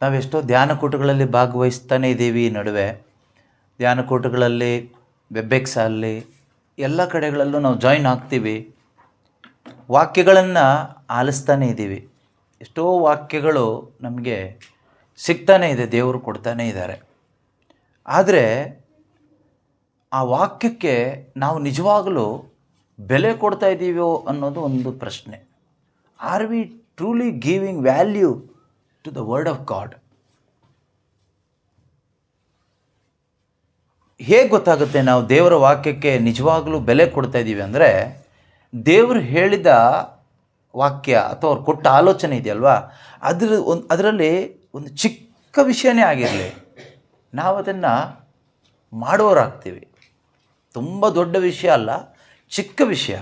ನಾವೆಷ್ಟೋ ಧ್ಯಾನಕೂಟಗಳಲ್ಲಿ ಭಾಗವಹಿಸ್ತಾನೆ ಇದ್ದೀವಿ. ಈ ನಡುವೆ ಧ್ಯಾನಕೂಟಗಳಲ್ಲಿ ವೆಬ್ಬೆಕ್ಸ್ ಅಲ್ಲಿ ಎಲ್ಲ ಕಡೆಗಳಲ್ಲೂ ನಾವು ಜಾಯಿನ್ ಆಗ್ತೀವಿ. ವಾಕ್ಯಗಳನ್ನು ಆಲಿಸ್ತಾನೆ ಇದ್ದೀವಿ. ಎಷ್ಟೋ ವಾಕ್ಯಗಳು ನಮಗೆ ಸಿಗ್ತಾನೆ ಇದೆ, ದೇವರು ಕೊಡ್ತಾನೆ ಇದ್ದಾರೆ. ಆದರೆ ಆ ವಾಕ್ಯಕ್ಕೆ ನಾವು ನಿಜವಾಗಲೂ ಬೆಲೆ ಕೊಡ್ತಾ ಇದ್ದೀವೋ ಅನ್ನೋದು ಒಂದು ಪ್ರಶ್ನೆ. Are we truly giving value to the word of God? ಹೇಗೆ ಗೊತ್ತಾಗುತ್ತೆ ನಾವು ದೇವರ ವಾಕ್ಯಕ್ಕೆ ನಿಜವಾಗಲೂ ಬೆಲೆ ಕೊಡ್ತಾ ಇದ್ದೀವಿ ಅಂದರೆ, ದೇವರು ಹೇಳಿದ ವಾಕ್ಯ ಅಥವಾ ಅವ್ರು ಕೊಟ್ಟ ಆಲೋಚನೆ ಇದೆಯಲ್ವಾ, ಅದರಲ್ಲಿ ಒಂದು ಚಿಕ್ಕ ವಿಷಯನೇ ಆಗಿರಲಿ, ನಾವು ಅದನ್ನು ಮಾಡೋರಾಗ್ತೀವಿ. ತುಂಬ ದೊಡ್ಡ ವಿಷಯ ಅಲ್ಲ, ಚಿಕ್ಕ ವಿಷಯ.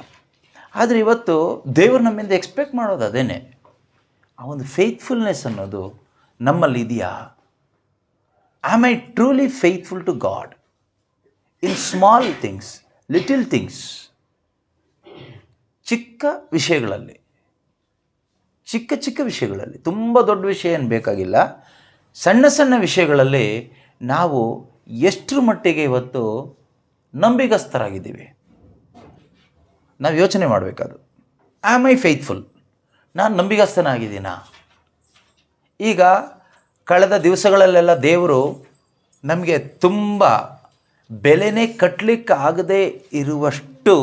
ಆದರೆ ಇವತ್ತು ದೇವರು ನಮ್ಮಿಂದ ಎಕ್ಸ್ಪೆಕ್ಟ್ ಮಾಡೋದು ಅದೇನೆ. ಆ ಒಂದು ಫೇತ್ಫುಲ್ನೆಸ್ ಅನ್ನೋದು ನಮ್ಮಲ್ಲಿ ಇದೆಯಾ? Am I truly faithful to God in small things, little things? ಚಿಕ್ಕ ವಿಷಯಗಳಲ್ಲಿ, ಚಿಕ್ಕ ಚಿಕ್ಕ ವಿಷಯಗಳಲ್ಲಿ, ತುಂಬ ದೊಡ್ಡ ವಿಷಯ ಏನು ಬೇಕಾಗಿಲ್ಲ, ಸಣ್ಣ ಸಣ್ಣ ವಿಷಯಗಳಲ್ಲಿ ನಾವು ಎಷ್ಟರ ಮಟ್ಟಿಗೆ ಇವತ್ತು ನಂಬಿಗಸ್ತರಾಗಿದ್ದೀವಿ ನಾವು ಯೋಚನೆ ಮಾಡಬೇಕಾದ್ರು. Am I faithful? ನಾನು ನಂಬಿಗಸ್ತನಾಗಿದ್ದೀನಾ? ಈಗ ಕಳೆದ ದಿವಸಗಳಲ್ಲೆಲ್ಲ ದೇವರು ನಮಗೆ ತುಂಬ ಬೆಲೆನೇ ಕಟ್ಟಲಿಕ್ಕೆ ಆಗದೇ ಇರುವಷ್ಟು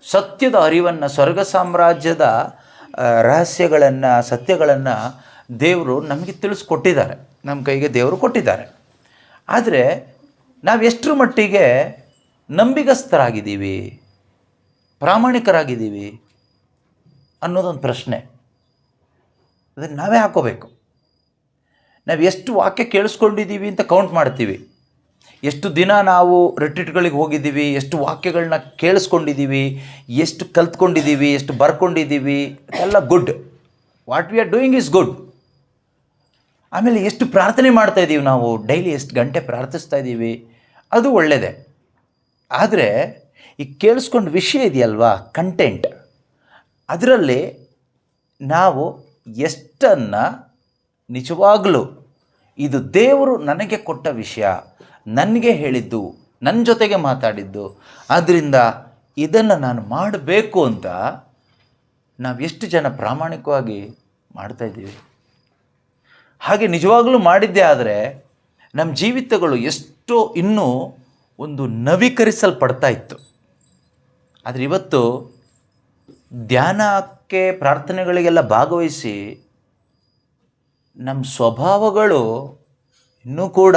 ಸತ್ಯದ ಅರಿವನ್ನು, ಸ್ವರ್ಗ ಸಾಮ್ರಾಜ್ಯದ ರಹಸ್ಯಗಳನ್ನು, ಸತ್ಯಗಳನ್ನು ದೇವರು ನಮಗೆ ತಿಳಿಸ್ಕೊಟ್ಟಿದ್ದಾರೆ, ನಮ್ಮ ಕೈಗೆ ದೇವರು ಕೊಟ್ಟಿದ್ದಾರೆ. ಆದರೆ ನಾವು ಎಷ್ಟರ ಮಟ್ಟಿಗೆ ನಂಬಿಗಸ್ತರಾಗಿದ್ದೀವಿ, ಪ್ರಾಮಾಣಿಕರಾಗಿದ್ದೀವಿ ಅನ್ನೋದೊಂದು ಪ್ರಶ್ನೆ. ಅದನ್ನು ನಾವೇ ಹಾಕೋಬೇಕು. ನಾವು ಎಷ್ಟು ವಾಕ್ಯ ಕೇಳಿಸ್ಕೊಂಡಿದ್ದೀವಿ ಅಂತ ಕೌಂಟ್ ಮಾಡ್ತೀವಿ. ಎಷ್ಟು ದಿನ ನಾವು ರಿಟ್ರೀಟ್ಗಳಿಗೆ ಹೋಗಿದ್ದೀವಿ, ಎಷ್ಟು ವಾಕ್ಯಗಳನ್ನ ಕೇಳಿಸ್ಕೊಂಡಿದ್ದೀವಿ, ಎಷ್ಟು ಕಲ್ತ್ಕೊಂಡಿದ್ದೀವಿ, ಎಷ್ಟು ಬರ್ಕೊಂಡಿದ್ದೀವಿ, ಎಲ್ಲ good. What we are doing is good. ಆಮೇಲೆ ಎಷ್ಟು ಪ್ರಾರ್ಥನೆ ಮಾಡ್ತಾಯಿದ್ದೀವಿ ನಾವು, ಡೈಲಿ ಎಷ್ಟು ಗಂಟೆ ಪ್ರಾರ್ಥಿಸ್ತಾ ಇದ್ದೀವಿ, ಅದು ಒಳ್ಳೆಯದೇ. ಆದರೆ ಈ ಕೇಳಿಸ್ಕೊಂಡು ವಿಷಯ ಇದೆಯಲ್ವಾ, ಕಂಟೆಂಟ್, ಅದರಲ್ಲಿ ನಾವು ಎಷ್ಟನ್ನು ನಿಜವಾಗಲೂ ಇದು ದೇವರು ನನಗೆ ಕೊಟ್ಟ ವಿಷಯ, ನನಗೆ ಹೇಳಿದ್ದು, ನನ್ನ ಜೊತೆಗೆ ಮಾತಾಡಿದ್ದು, ಆದ್ದರಿಂದ ಇದನ್ನು ನಾನು ಮಾಡಬೇಕು ಅಂತ ನಾವು ಎಷ್ಟು ಜನ ಪ್ರಾಮಾಣಿಕವಾಗಿ ಮಾಡ್ತಾಯಿದ್ದೀವಿ? ಹಾಗೆ ನಿಜವಾಗಲೂ ಮಾಡಿದ್ದೇ ಆದರೆ ನಮ್ಮ ಜೀವಿತಗಳು ಎಷ್ಟೋ ಇನ್ನೂ ಒಂದು ನವೀಕರಿಸಲ್ಪಡ್ತಾ ಇತ್ತು. ಆದರೆ ಇವತ್ತು ಧ್ಯಾನಕ್ಕೆ, ಪ್ರಾರ್ಥನೆಗಳಿಗೆಲ್ಲ ಭಾಗವಹಿಸಿ ನಮ್ಮ ಸ್ವಭಾವಗಳು ಇನ್ನೂ ಕೂಡ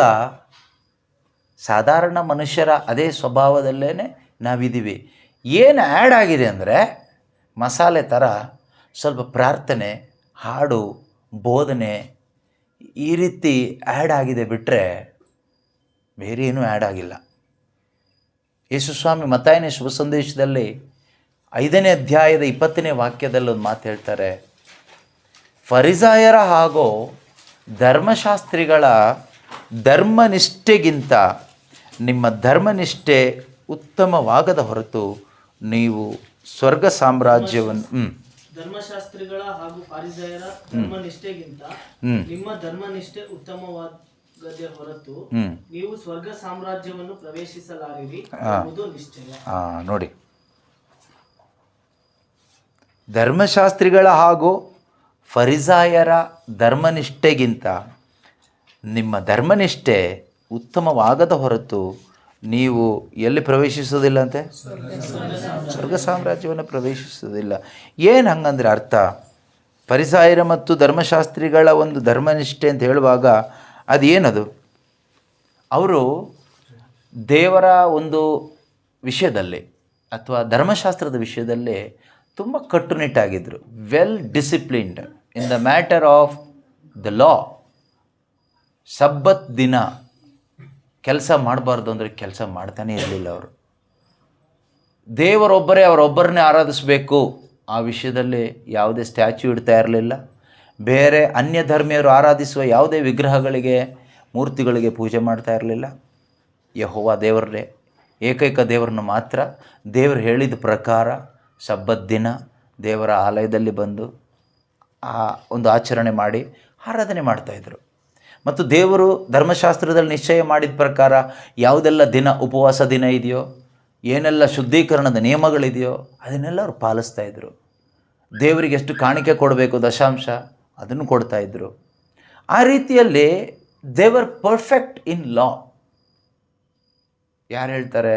ಸಾಧಾರಣ ಮನುಷ್ಯರ ಅದೇ ಸ್ವಭಾವದಲ್ಲೇ ನಾವಿದ್ದೀವಿ. ಏನು ಆ್ಯಡ್ ಆಗಿದೆ ಅಂದರೆ, ಮಸಾಲೆ ಥರ ಸ್ವಲ್ಪ ಪ್ರಾರ್ಥನೆ, ಹಾಡು, ಬೋಧನೆ ಈ ರೀತಿ ಆ್ಯಡ್ ಆಗಿದೆ ಬಿಟ್ಟರೆ ಬೇರೆ ಏನೂ ಆ್ಯಡ್ ಆಗಿಲ್ಲ. ಯೇಸುಸ್ವಾಮಿ ಮತ್ತಾಯನ ಶುಭ ಸಂದೇಶದಲ್ಲಿ 5ನೇ ಅಧ್ಯಾಯದ 20ನೇ ವಾಕ್ಯದಲ್ಲಿ ಒಂದು ಮಾತು ಹೇಳ್ತಾರೆ, ಫರಿಸಾಯರ ಹಾಗೂ ಧರ್ಮಶಾಸ್ತ್ರಿಗಳ ಧರ್ಮನಿಷ್ಠೆಗಿಂತ ನಿಮ್ಮ ಧರ್ಮನಿಷ್ಠೆ ಉತ್ತಮವಾಗದ ಹೊರತು ನೀವು ಸ್ವರ್ಗ ಸಾಮ್ರಾಜ್ಯವನ್ನು ಧರ್ಮಶಾಸ್ತ್ರಿಗಳ ಹಾಗೂ ಫರಿಸಾಯರ ಧರ್ಮನಿಷ್ಠೆಗಿಂತ ನಿಮ್ಮ ಧರ್ಮನಿಷ್ಠೆ ಉತ್ತಮವಾಗದೆ ಹೊರತು ನೀವು ಸ್ವರ್ಗ ಸಾಮ್ರಾಜ್ಯವನ್ನು ಪ್ರವೇಶಿಸಲಾರಿರಿ ಎಂಬುದು ನಿಶ್ಚಯ. ನೋಡಿ, ಧರ್ಮಶಾಸ್ತ್ರಿಗಳ ಹಾಗೂ ಫರಿಸಾಯರ ಧರ್ಮನಿಷ್ಠೆಗಿಂತ ನಿಮ್ಮ ಧರ್ಮನಿಷ್ಠೆ ಉತ್ತಮವಾಗದ ಹೊರತು ನೀವು ಎಲ್ಲಿ ಪ್ರವೇಶಿಸೋದಿಲ್ಲ ಅಂತೆ? ಸ್ವರ್ಗ ಸಾಮ್ರಾಜ್ಯವನ್ನು ಪ್ರವೇಶಿಸೋದಿಲ್ಲ. ಏನು ಹಂಗಂದ್ರೆ ಅರ್ಥ? ಫರಿಸಾಯರ ಮತ್ತು ಧರ್ಮಶಾಸ್ತ್ರಿಗಳ ಒಂದು ಧರ್ಮನಿಷ್ಠೆ ಅಂತ ಹೇಳುವಾಗ ಅದೇನದು? ಅವರು ದೇವರ ಒಂದು ವಿಷಯದಲ್ಲಿ ಅಥವಾ ಧರ್ಮಶಾಸ್ತ್ರದ ವಿಷಯದಲ್ಲಿ ತುಂಬ ಕಟ್ಟುನಿಟ್ಟಾಗಿದ್ದರು. Well disciplined in the matter of the law. Sabbath ದಿನ ಕೆಲಸ ಮಾಡಬಾರ್ದು ಅಂದರೆ ಕೆಲಸ ಮಾಡ್ತಾನೇ ಇರಲಿಲ್ಲ ಅವರು. ದೇವರೊಬ್ಬರೇ, ಅವರೊಬ್ಬರನ್ನೇ ಆರಾಧಿಸಬೇಕು, ಆ ವಿಷಯದಲ್ಲಿ ಯಾವುದೇ ಸ್ಟ್ಯಾಚ್ಯೂ ಇಡ್ತಾ ಇರಲಿಲ್ಲ. ಬೇರೆ ಅನ್ಯ ಧರ್ಮೀಯರು ಆರಾಧಿಸುವ ಯಾವುದೇ ವಿಗ್ರಹಗಳಿಗೆ, ಮೂರ್ತಿಗಳಿಗೆ ಪೂಜೆ ಮಾಡ್ತಾ ಇರಲಿಲ್ಲ. ಯೆಹೋವ ದೇವರೇ, ಏಕೈಕ ದೇವರನ್ನು ಮಾತ್ರ ದೇವರು ಹೇಳಿದ ಪ್ರಕಾರ ಸಬ್ಬತ್ ದಿನ ದೇವರ ಆಲಯದಲ್ಲಿ ಬಂದು ಆ ಒಂದು ಆಚರಣೆ ಮಾಡಿ ಆರಾಧನೆ ಮಾಡ್ತಾಯಿದ್ರು. ಮತ್ತು ದೇವರು ಧರ್ಮಶಾಸ್ತ್ರದಲ್ಲಿ ನಿಶ್ಚಯ ಮಾಡಿದ ಪ್ರಕಾರ ಯಾವುದೆಲ್ಲ ದಿನ ಉಪವಾಸ ದಿನ ಇದೆಯೋ, ಏನೆಲ್ಲ ಶುದ್ಧೀಕರಣದ ನಿಯಮಗಳಿದೆಯೋ ಅದನ್ನೆಲ್ಲ ಅವರು ಪಾಲಿಸ್ತಾ ಇದ್ದರು. ದೇವರಿಗೆ ಎಷ್ಟು ಕಾಣಿಕೆ ಕೊಡಬೇಕು ದಶಾಂಶ ಅದನ್ನು ಕೊಡ್ತಾಯಿದ್ರು. ಆ ರೀತಿಯಲ್ಲಿ ದೇವರ್ ಪರ್ಫೆಕ್ಟ್ ಇನ್ ಲಾ. ಯಾರು ಹೇಳ್ತಾರೆ?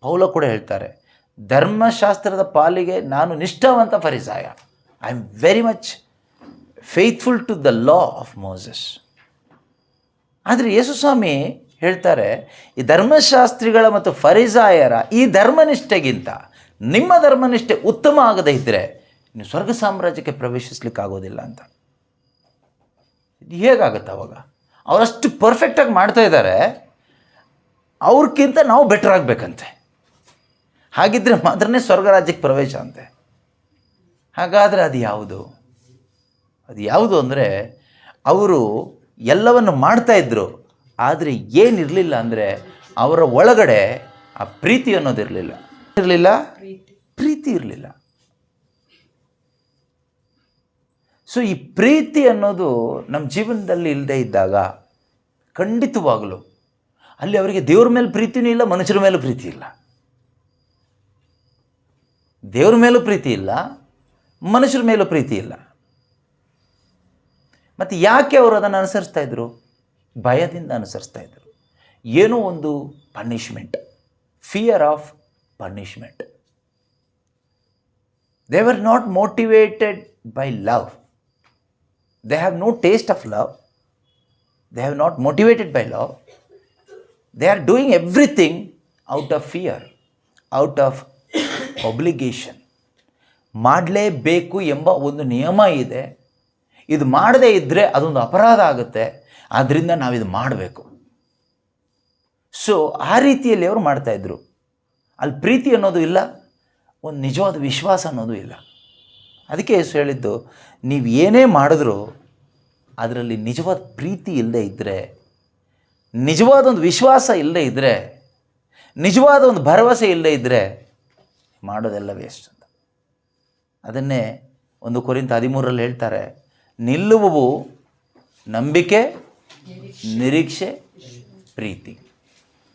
ಪೌಲ ಕೂಡ ಹೇಳ್ತಾರೆ, ಧರ್ಮಶಾಸ್ತ್ರದ ಪಾಲಿಗೆ ನಾನು ನಿಷ್ಠಾವಂತ ಫರಿಸಾಯ. I am very much faithful to the law of Moses. ಆದರೆ ಯೇಸುಸ್ವಾಮಿ ಹೇಳ್ತಾರೆ, ಈ ಧರ್ಮಶಾಸ್ತ್ರಿಗಳ ಮತ್ತು ಫರಿಸಾಯರ ಈ ಧರ್ಮನಿಷ್ಠೆಗಿಂತ ನಿಮ್ಮ ಧರ್ಮನಿಷ್ಠೆ ಉತ್ತಮ ಆಗದೇ ಇದ್ದರೆ ನೀವು ಸ್ವರ್ಗ ಸಾಮ್ರಾಜ್ಯಕ್ಕೆ ಪ್ರವೇಶಿಸ್ಲಿಕ್ಕಾಗೋದಿಲ್ಲ ಅಂತ. ಇದು ಹೇಗಾಗುತ್ತೆ ಅವಾಗ? ಅವರಷ್ಟು ಪರ್ಫೆಕ್ಟಾಗಿ ಮಾಡ್ತಾ ಇದ್ದಾರೆ, ಅವ್ರಿಗಿಂತ ನಾವು ಬೆಟರ್ ಆಗಬೇಕಂತೆ. ಹಾಗಿದ್ದರೆ ಮಾತ್ರನೇ ಸ್ವರ್ಗ ರಾಜ್ಯಕ್ಕೆ ಪ್ರವೇಶ ಅಂತೆ. ಹಾಗಾದರೆ ಅದು ಯಾವುದು ಅಂದರೆ, ಅವರು ಎಲ್ಲವನ್ನು ಮಾಡ್ತಾಯಿದ್ರು, ಆದರೆ ಏನಿರಲಿಲ್ಲ ಅಂದರೆ ಅವರ ಒಳಗಡೆ ಆ ಪ್ರೀತಿ ಅನ್ನೋದಿರಲಿಲ್ಲ. ಪ್ರೀತಿ ಇರಲಿಲ್ಲ. ಸೊ ಈ ಪ್ರೀತಿ ಅನ್ನೋದು ನಮ್ಮ ಜೀವನದಲ್ಲಿ ಇಲ್ಲದೆ ಇದ್ದಾಗ ಖಂಡಿತವಾಗಲು ಅಲ್ಲಿ ಅವರಿಗೆ ದೇವ್ರ ಮೇಲೆ ಪ್ರೀತಿನೂ ಇಲ್ಲ, ಮನುಷ್ಯರ ಮೇಲೂ ಪ್ರೀತಿ ಇಲ್ಲ. ದೇವ್ರ ಮೇಲೂ ಪ್ರೀತಿ ಇಲ್ಲ, ಮನುಷ್ಯರ ಮೇಲೂ ಪ್ರೀತಿ ಇಲ್ಲ. ಮತ್ತು ಯಾಕೆ ಅವರು ಅದನ್ನು ಅನುಸರಿಸ್ತಾ ಇದ್ರು? ಭಯದಿಂದ ಅನುಸರಿಸ್ತಾ ಇದ್ರು. ಏನೋ ಒಂದು punishment, fear of punishment. They were not motivated by love. They have no taste of love. They have not motivated by love. They are doing everything out of fear, out of obligation. ಮಾಡಲೇಬೇಕು ಎಂಬ ಒಂದು ನಿಯಮ ಇದೆ. ಇದು ಮಾಡದೇ ಇದ್ದರೆ ಅದೊಂದು ಅಪರಾಧ ಆಗುತ್ತೆ, ಆದ್ದರಿಂದ ನಾವಿದು ಮಾಡಬೇಕು. ಸೊ ಆ ರೀತಿಯಲ್ಲಿ ಅವರು ಮಾಡ್ತಾಯಿದ್ರು. ಅಲ್ಲಿ ಪ್ರೀತಿ ಅನ್ನೋದು ಇಲ್ಲ, ಒಂದು ನಿಜವಾದ ವಿಶ್ವಾಸ ಅನ್ನೋದು ಇಲ್ಲ. ಅದಕ್ಕೆ ಯೇಸು ಹೇಳಿದ್ದು, ನೀವು ಏನೇ ಮಾಡಿದ್ರೂ ಅದರಲ್ಲಿ ನಿಜವಾದ ಪ್ರೀತಿ ಇಲ್ಲದೇ ಇದ್ದರೆ, ನಿಜವಾದ ಒಂದು ವಿಶ್ವಾಸ ಇಲ್ಲದೇ ಇದ್ದರೆ, ನಿಜವಾದ ಒಂದು ಭರವಸೆ ಇಲ್ಲದೇ ಇದ್ದರೆ ಮಾಡೋದೆಲ್ಲ ವೇಸ್ಟ್ ಅಂತ. ಅದನ್ನೇ 1 ಕೊರಿಂಥ 13 ಹೇಳ್ತಾರೆ, ನಿಲ್ಲುವವು ನಂಬಿಕೆ, ನಿರೀಕ್ಷೆ, ಪ್ರೀತಿ.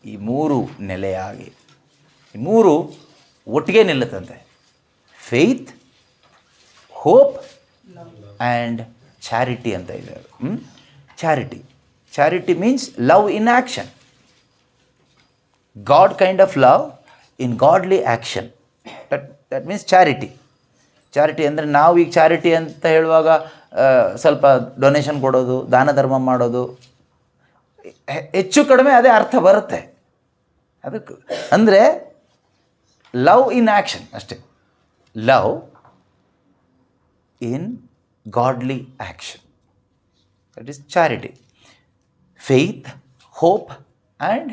ಈ 3 ನೆಲೆಯಾಗಿ, ಈ 3 ಒಟ್ಟಿಗೆ ನಿಲ್ಲುತ್ತಂತೆ. ಫೇತ್, ಹೋಪ್ ಆ್ಯಂಡ್ ಚಾರಿಟಿ ಅಂತ ಇದೆ. Charity means love in action. God kind of love in godly action. That means charity. ಅಂದರೆ ನಾವೀಗ ಚಾರಿಟಿ ಅಂತ ಹೇಳುವಾಗ ಸ್ವಲ್ಪ ಡೊನೇಷನ್ ಕೊಡೋದು, ದಾನ ಧರ್ಮ ಮಾಡೋದು, ಹೆಚ್ಚು ಕಡಿಮೆ ಅದೇ ಅರ್ಥ ಬರುತ್ತೆ ಅದಕ್ಕೆ. ಅಂದರೆ ಲವ್ ಇನ್ ಆ್ಯಕ್ಷನ್ ಅಷ್ಟೇ. Love in godly action, that is charity. Faith, hope and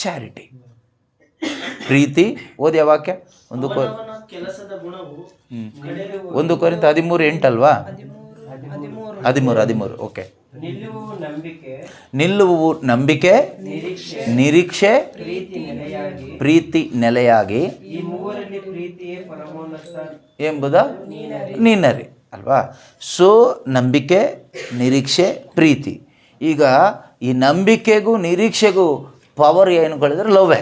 charity. ಪ್ರೀತಿ. ಓದಿ ಆ ವಾಕ್ಯ. 1 ಕೊರಿಂಥ 13:8 ಅಲ್ವಾ? 13. ಓಕೆ. ನಿಲ್ಲುವು ನಂಬಿಕೆ, ನಿರೀಕ್ಷೆ, ಪ್ರೀತಿ ನೆಲೆಯಾಗಿ ಎಂಬುದ ನೀನರಿ ಅಲ್ವಾ? ಸೊ ನಂಬಿಕೆ, ನಿರೀಕ್ಷೆ, ಪ್ರೀತಿ. ಈಗ ಈ ನಂಬಿಕೆಗೂ ನಿರೀಕ್ಷೆಗೂ ಪವರ್ ಏನು ಹೇಳಿದ್ರೆ ಲವ್ವೇ.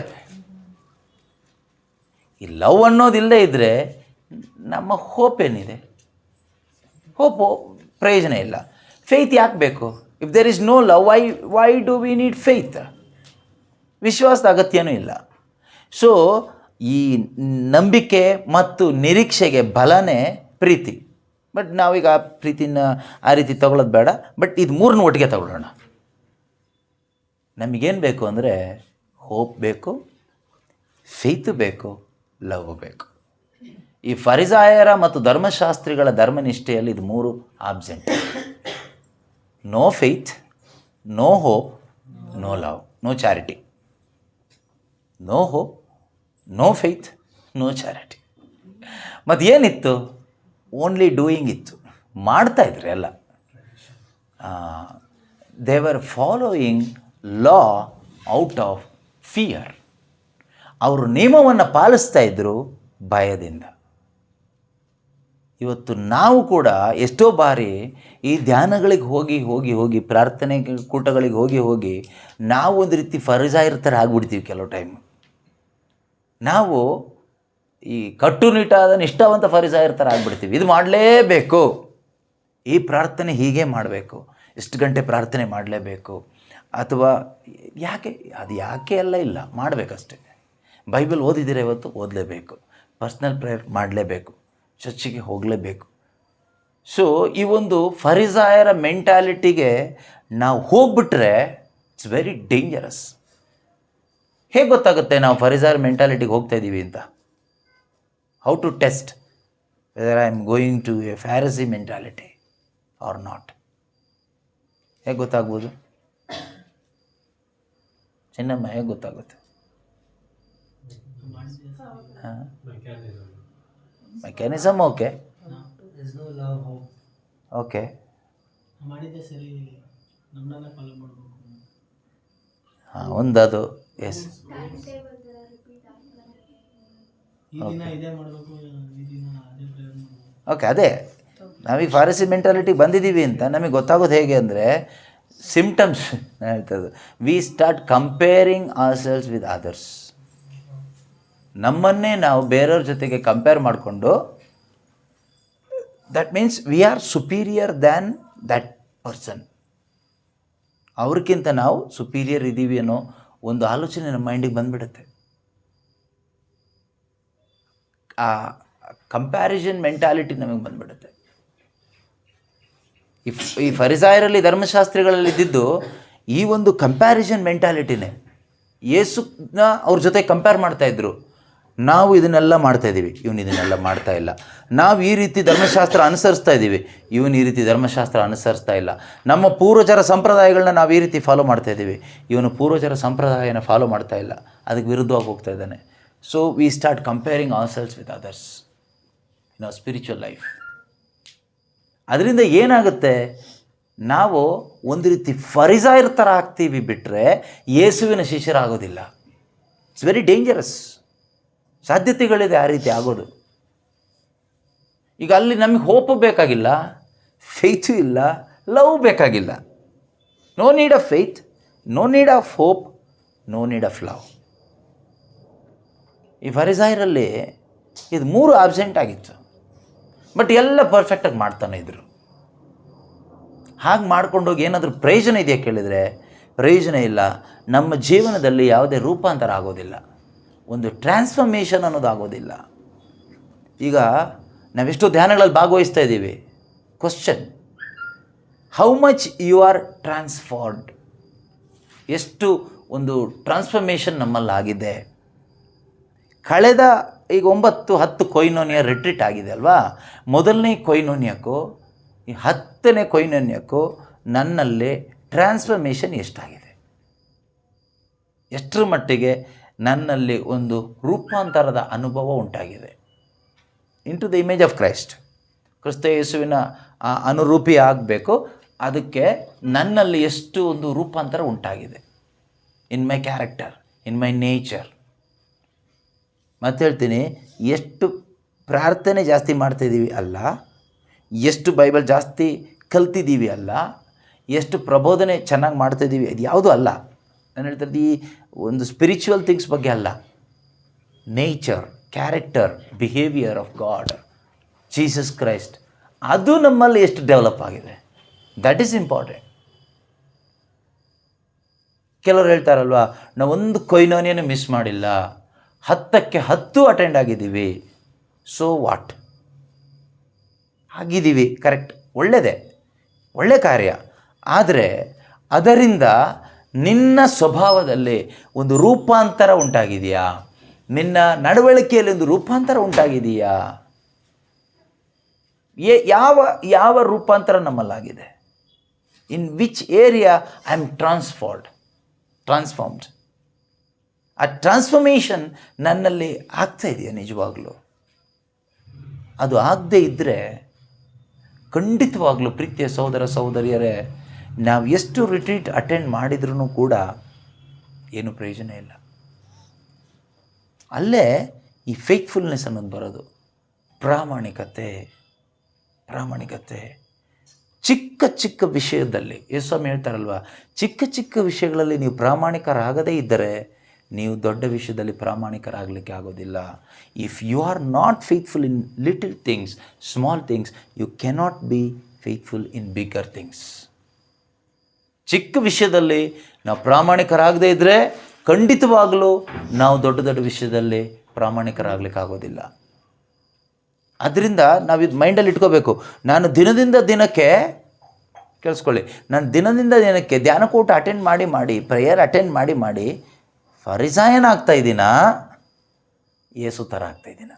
ಈ ಲವ್ ಅನ್ನೋದಿಲ್ಲದೆ ಇದ್ದರೆ ನಮ್ಮ ಹೋಪ್ ಏನಿದೆ? ಹೋಪು ಪ್ರಯೋಜನ ಇಲ್ಲ. ಫೇತ್ ಯಾಕೆ ಬೇಕು? If there is no love, why do we need faith? ವಿಶ್ವಾಸದ ಅಗತ್ಯನೂ ಇಲ್ಲ. ಸೊ ಈ ನಂಬಿಕೆ ಮತ್ತು ನಿರೀಕ್ಷೆಗೆ ಬಲನೇ ಪ್ರೀತಿ. ಬಟ್ ನಾವೀಗ ಆ ಪ್ರೀತಿನ ಆ ರೀತಿ ತಗೊಳ್ಳೋದು ಬೇಡ. ಬಟ್ ಇದು 3 ಒಟ್ಟಿಗೆ ತಗೊಳ್ಳೋಣ. ನಮಗೇನು ಬೇಕು ಅಂದರೆ ಹೋಪ್ ಬೇಕು, ಫೇತ್ ಬೇಕು, ಲವ್ ಬೇಕು. ಈ ಫರಿಸಾಯರ ಮತ್ತು ಧರ್ಮಶಾಸ್ತ್ರಿಗಳ ಧರ್ಮನಿಷ್ಠೆಯಲ್ಲಿ ಇದು 3 absent. No faith, no hope, no love, no charity. No hope, no faith, no charity. ಮತ್ತು ಏನಿತ್ತು? ಓನ್ಲಿ ಡೂಯಿಂಗ್ ಇತ್ತು. ಮಾಡ್ತಾಯಿದ್ರು ಎಲ್ಲ. They were following law out of fear. ಅವರು ನಿಯಮವನ್ನು ಪಾಲಿಸ್ತಾ ಇದ್ದರು ಭಯದಿಂದ. ಇವತ್ತು ನಾವು ಕೂಡ ಎಷ್ಟೋ ಬಾರಿ ಈ ಧ್ಯಾನಗಳಿಗೆ ಹೋಗಿ ಹೋಗಿ ಹೋಗಿ ಪ್ರಾರ್ಥನೆ ಕೂಟಗಳಿಗೆ ಹೋಗಿ ಹೋಗಿ ನಾವು ಒಂದು ರೀತಿ ಫರಿಸಾಯರ ಥರ ಆಗ್ಬಿಡ್ತೀವಿ. ಕೆಲವು ಟೈಮ್ ನಾವು ಈ ಕಟ್ಟುನಿಟ್ಟಾದ ನಿಷ್ಠಾವಂತ ಫರಿಸಾಯರ ಥರ ಆಗ್ಬಿಡ್ತೀವಿ. ಇದು ಮಾಡಲೇಬೇಕು, ಈ ಪ್ರಾರ್ಥನೆ ಹೀಗೆ ಮಾಡಬೇಕು, ಇಷ್ಟು ಗಂಟೆ ಪ್ರಾರ್ಥನೆ ಮಾಡಲೇಬೇಕು, ಅಥವಾ ಯಾಕೆ ಎಲ್ಲ ಇಲ್ಲ, ಮಾಡಬೇಕಷ್ಟೆ. ಬೈಬಲ್ ಓದಿದ್ದೀರ ಇವತ್ತು, ಓದಲೇಬೇಕು. ಪರ್ಸ್ನಲ್ ಪ್ರೇಯರ್ ಮಾಡಲೇಬೇಕು, ಚರ್ಚಿಗೆ ಹೋಗಲೇಬೇಕು. ಸೊ ಈ ಒಂದು ಫರಿಸಾಯರ ಮೆಂಟ್ಯಾಲಿಟಿಗೆ ನಾವು ಹೋಗ್ಬಿಟ್ರೆ ಇಟ್ಸ್ ವೆರಿ ಡೇಂಜರಸ್. ಹೇಗೆ ಗೊತ್ತಾಗುತ್ತೆ ನಾವು ಫರಿಸಾಯರ ಮೆಂಟ್ಯಾಲಿಟಿಗೆ ಹೋಗ್ತಾ ಇದ್ದೀವಿ ಅಂತ? How to test whether I am going to a Pharisee mentality or not? ಹೇಗೆ ಗೊತ್ತಾಗ್ಬೋದು ಚಿನ್ನಮ್ಮ? ಹೇಗೆ ಗೊತ್ತಾಗುತ್ತೆ? ಹಾಂ, ಮೆಕ್ಯಾನಿಸಮ್ ಓಕೆ ಓಕೆ, ಹಾಂ, ಒಂದದು ಎಸ್ ಓಕೆ. ಅದೇ ನಾವೀಗ ಫಾರಸಿ ಮೆಂಟಾಲಿಟಿ ಬಂದಿದ್ದೀವಿ ಅಂತ ನಮಗೆ ಗೊತ್ತಾಗೋದು ಹೇಗೆ ಅಂದರೆ, ಸಿಮ್ಟಮ್ಸ್ ಹೇಳ್ತದೆ. We start comparing our selves with others. ನಮ್ಮನ್ನೇ ನಾವು ಬೇರೆಯವ್ರ ಜೊತೆಗೆ ಕಂಪೇರ್ ಮಾಡಿಕೊಂಡು, that means we are superior than that person. ಅವ್ರಿಗಿಂತ ನಾವು ಸುಪೀರಿಯರ್ ಇದ್ದೀವಿ ಅನ್ನೋ ಒಂದು ಆಲೋಚನೆ ನಮ್ಮ ಮೈಂಡಿಗೆ ಬಂದುಬಿಡುತ್ತೆ. ಆ ಕಂಪ್ಯಾರಿಸನ್ ಮೆಂಟಾಲಿಟಿ ನಮಗೆ ಬಂದುಬಿಡುತ್ತೆ. ಈ ಫರಿಸಾಯರಲ್ಲಿ, ಧರ್ಮಶಾಸ್ತ್ರಿಗಳಲ್ಲಿ ಇದ್ದಿದ್ದು ಈ ಒಂದು ಕಂಪ್ಯಾರಿಸನ್ ಮೆಂಟಾಲಿಟಿನೇ. ಯೇಸುನ ಅವ್ರ ಜೊತೆ ಕಂಪೇರ್ ಮಾಡ್ತಾಯಿದ್ರು. ನಾವು ಇದನ್ನೆಲ್ಲ ಮಾಡ್ತಾಯಿದ್ದೀವಿ, ಇವನು ಇದನ್ನೆಲ್ಲ ಮಾಡ್ತಾ ಇಲ್ಲ. ನಾವು ಈ ರೀತಿ ಧರ್ಮಶಾಸ್ತ್ರ ಅನುಸರಿಸ್ತಾ ಇದ್ದೀವಿ, ಇವನು ಈ ರೀತಿ ಧರ್ಮಶಾಸ್ತ್ರ ಅನುಸರಿಸ್ತಾ ಇಲ್ಲ. ನಮ್ಮ ಪೂರ್ವಜರ ಸಂಪ್ರದಾಯಗಳನ್ನ ನಾವು ಈ ರೀತಿ ಫಾಲೋ ಮಾಡ್ತಾಯಿದ್ದೀವಿ, ಇವನು ಪೂರ್ವಜರ ಸಂಪ್ರದಾಯನ ಫಾಲೋ ಮಾಡ್ತಾ ಇಲ್ಲ, ಅದಕ್ಕೆ ವಿರುದ್ಧವಾಗಿ ಹೋಗ್ತಾ ಇದ್ದಾನೆ. So we start comparing our selves with others in our spiritual life. ಅದರಿಂದ ಏನಾಗುತ್ತೆ, ನಾವು ಒಂದು ರೀತಿ ಫರಿಸಾಯರ ಥರ ಆಗ್ತೀವಿ ಬಿಟ್ಟರೆ ಯೇಸುವಿನ ಶಿಷ್ಯರಾಗೋದಿಲ್ಲ. It's very dangerous. ಸಾಧ್ಯತೆಗಳಿದೆ ಆ ರೀತಿ ಆಗೋದು. ಈಗ ಅಲ್ಲಿ ನಮಗೆ ಹೋಪ್ ಬೇಕಾಗಿಲ್ಲ, ಫೇತು ಇಲ್ಲ, ಲವ್ ಬೇಕಾಗಿಲ್ಲ. No need of faith, no need of hope, no need of love. ಈ ಫರಿಸಾಯರಲ್ಲಿ ಇದು 3 ಆಬ್ಸೆಂಟ್ ಆಗಿತ್ತು. ಬಟ್ ಎಲ್ಲ ಪರ್ಫೆಕ್ಟಾಗಿ ಮಾಡ್ತಾನೆ ಇದ್ದರು. ಹಾಗೆ ಮಾಡ್ಕೊಂಡೋಗಿ ಏನಾದರೂ ಪ್ರಯೋಜನ ಇದೆಯಾ ಕೇಳಿದರೆ ಪ್ರಯೋಜನ ಇಲ್ಲ. ನಮ್ಮ ಜೀವನದಲ್ಲಿ ಯಾವುದೇ ರೂಪಾಂತರ ಆಗೋದಿಲ್ಲ, ಒಂದು ಟ್ರಾನ್ಸ್ಫರ್ಮೇಷನ್ ಅನ್ನೋದು ಆಗೋದಿಲ್ಲ. ಈಗ ನಾವೆಷ್ಟೋ ಧ್ಯಾನಗಳಲ್ಲಿ ಭಾಗವಹಿಸ್ತಾ ಇದ್ದೀವಿ. Question, how much you are transformed? ಎಷ್ಟು ಒಂದು ಟ್ರಾನ್ಸ್ಫರ್ಮೇಷನ್ ನಮ್ಮಲ್ಲಾಗಿದೆ? ಕಳೆದ ಈಗ 9-10 ಕೊಯ್ನೋನಿಯ ರಿಟ್ರೀಟ್ ಆಗಿದೆ ಅಲ್ವಾ? ಮೊದಲನೇ ಕೊಯ್ನೋನಿಯಕ್ಕೂ ಈ 10ನೇ ಕೊಯ್ನೋನಿಯಕ್ಕೂ ನನ್ನಲ್ಲಿ ಟ್ರಾನ್ಸ್ಫರ್ಮೇಷನ್ ಎಷ್ಟಾಗಿದೆ? ಎಷ್ಟರ ಮಟ್ಟಿಗೆ ನನ್ನಲ್ಲಿ ಒಂದು ರೂಪಾಂತರದ ಅನುಭವ ಉಂಟಾಗಿದೆ? Into the image of Christ, ಕ್ರಿಸ್ತ ಯೇಸುವಿನ ಅನುರೂಪಿ ಆಗಬೇಕು. ಅದಕ್ಕೆ ನನ್ನಲ್ಲಿ ಎಷ್ಟು ಒಂದು ರೂಪಾಂತರ ಉಂಟಾಗಿದೆ ಇನ್ my character, in my nature. ಮತ್ತೆ ಹೇಳ್ತೀನಿ, ಎಷ್ಟು ಪ್ರಾರ್ಥನೆ ಜಾಸ್ತಿ ಮಾಡ್ತಾಯಿದ್ದೀವಿ ಅಲ್ಲ, ಎಷ್ಟು ಬೈಬಲ್ ಜಾಸ್ತಿ ಕಲ್ತಿದ್ದೀವಿ ಅಲ್ಲ, ಎಷ್ಟು ಪ್ರಬೋಧನೆ ಚೆನ್ನಾಗಿ ಮಾಡ್ತಾಯಿದ್ದೀವಿ ಅದು ಯಾವುದೂ ಅಲ್ಲ. ನಾನು ಹೇಳ್ತಿದ್ದು ಈ ಒಂದು ಸ್ಪಿರಿಚುವಲ್ ಥಿಂಗ್ಸ್ ಬಗ್ಗೆ ಅಲ್ಲ. Nature, character, behaviour of god, Jesus Christ, ಅದು ನಮ್ಮಲ್ಲಿ ಎಷ್ಟು ಡೆವಲಪ್ ಆಗಿದೆ, ದಟ್ ಈಸ್ ಇಂಪಾರ್ಟೆಂಟ್. ಕೆಲವರು ಹೇಳ್ತಾರಲ್ವ, ನಾವೊಂದು ಕೊಯ್ನೋನಿಯನ್ನು ಮಿಸ್ ಮಾಡಿಲ್ಲ, 10ಕ್ಕೆ 10 ಅಟೆಂಡ್ ಆಗಿದ್ದೀವಿ. So what? ಆಗಿದ್ದೀವಿ, ಕರೆಕ್ಟ್, ಒಳ್ಳೆಯದೇ, ಒಳ್ಳೆಯ ಕಾರ್ಯ. ಆದರೆ ಅದರಿಂದ ನಿನ್ನ ಸ್ವಭಾವದಲ್ಲಿ ಒಂದು ರೂಪಾಂತರ ಉಂಟಾಗಿದೆಯಾ? ನಿನ್ನ ನಡವಳಿಕೆಯಲ್ಲಿ ಒಂದು ರೂಪಾಂತರ ಉಂಟಾಗಿದೆಯಾ? ಯಾವ ರೂಪಾಂತರ ನಮ್ಮಲ್ಲಾಗಿದೆ? In which area I am transformed? ಆ ಟ್ರಾನ್ಸ್ಫಾರ್ಮೇಷನ್ ನನ್ನಲ್ಲಿ ಆಗ್ತಾ ಇದೆಯಾ ನಿಜವಾಗ್ಲೂ? ಅದು ಆಗದೇ ಇದ್ದರೆ ಖಂಡಿತವಾಗ್ಲೂ ಪ್ರೀತಿಯ ಸಹೋದರ ಸಹೋದರಿಯರೇ, ನಾವು ಎಷ್ಟು ರಿಟ್ರೀಟ್ ಅಟೆಂಡ್ ಮಾಡಿದ್ರೂ ಕೂಡ ಏನು ಪ್ರಯೋಜನ ಇಲ್ಲ. ಅಲ್ಲೇ ಈ ಫೇತ್ಫುಲ್ನೆಸ್ ಅನ್ನೋದು ಬರೋದು, ಪ್ರಾಮಾಣಿಕತೆ, ಪ್ರಾಮಾಣಿಕತೆ. ಚಿಕ್ಕ ಚಿಕ್ಕ ವಿಷಯದಲ್ಲಿ ಯೇಸುಸ್ವಾಮಿ ಹೇಳ್ತಾರಲ್ವ, ಚಿಕ್ಕ ಚಿಕ್ಕ ವಿಷಯಗಳಲ್ಲಿ ನೀವು ಪ್ರಾಮಾಣಿಕರಾಗದೇ ಇದ್ದರೆ ನೀವು ದೊಡ್ಡ ವಿಷಯದಲ್ಲಿ ಪ್ರಾಮಾಣಿಕರಾಗಲಿಕ್ಕೆ ಆಗೋದಿಲ್ಲ. If you are not faithful in little things, small things, you cannot be faithful in bigger things. ಚಿಕ್ಕ ವಿಷಯದಲ್ಲಿ ನಾವು ಪ್ರಾಮಾಣಿಕರಾಗದೇ ಇದ್ದರೆ ಖಂಡಿತವಾಗಲೂ ನಾವು ದೊಡ್ಡ ದೊಡ್ಡ ವಿಷಯದಲ್ಲಿ ಪ್ರಾಮಾಣಿಕರಾಗಲಿಕ್ಕೆ ಆಗೋದಿಲ್ಲ. ಅದರಿಂದ ನಾವು ಇದು ಮೈಂಡಲ್ಲಿ ಇಟ್ಕೋಬೇಕು. ನಾನು ದಿನದಿಂದ ದಿನಕ್ಕೆ ಕೇಳಿಸ್ಕೊಳ್ಳಿ, ನಾನು ದಿನದಿಂದ ದಿನಕ್ಕೆ ಧ್ಯಾನಕೂಟ ಅಟೆಂಡ್ ಮಾಡಿ ಪ್ರೇಯರ್ ಅಟೆಂಡ್ ಮಾಡಿ ಫರಿಸಾಯನಾಗ್ತಾ ಇದ್ದೀನಾ, ಯೇಸು ಥರ ಆಗ್ತಾ ಇದ್ದೀನಾ?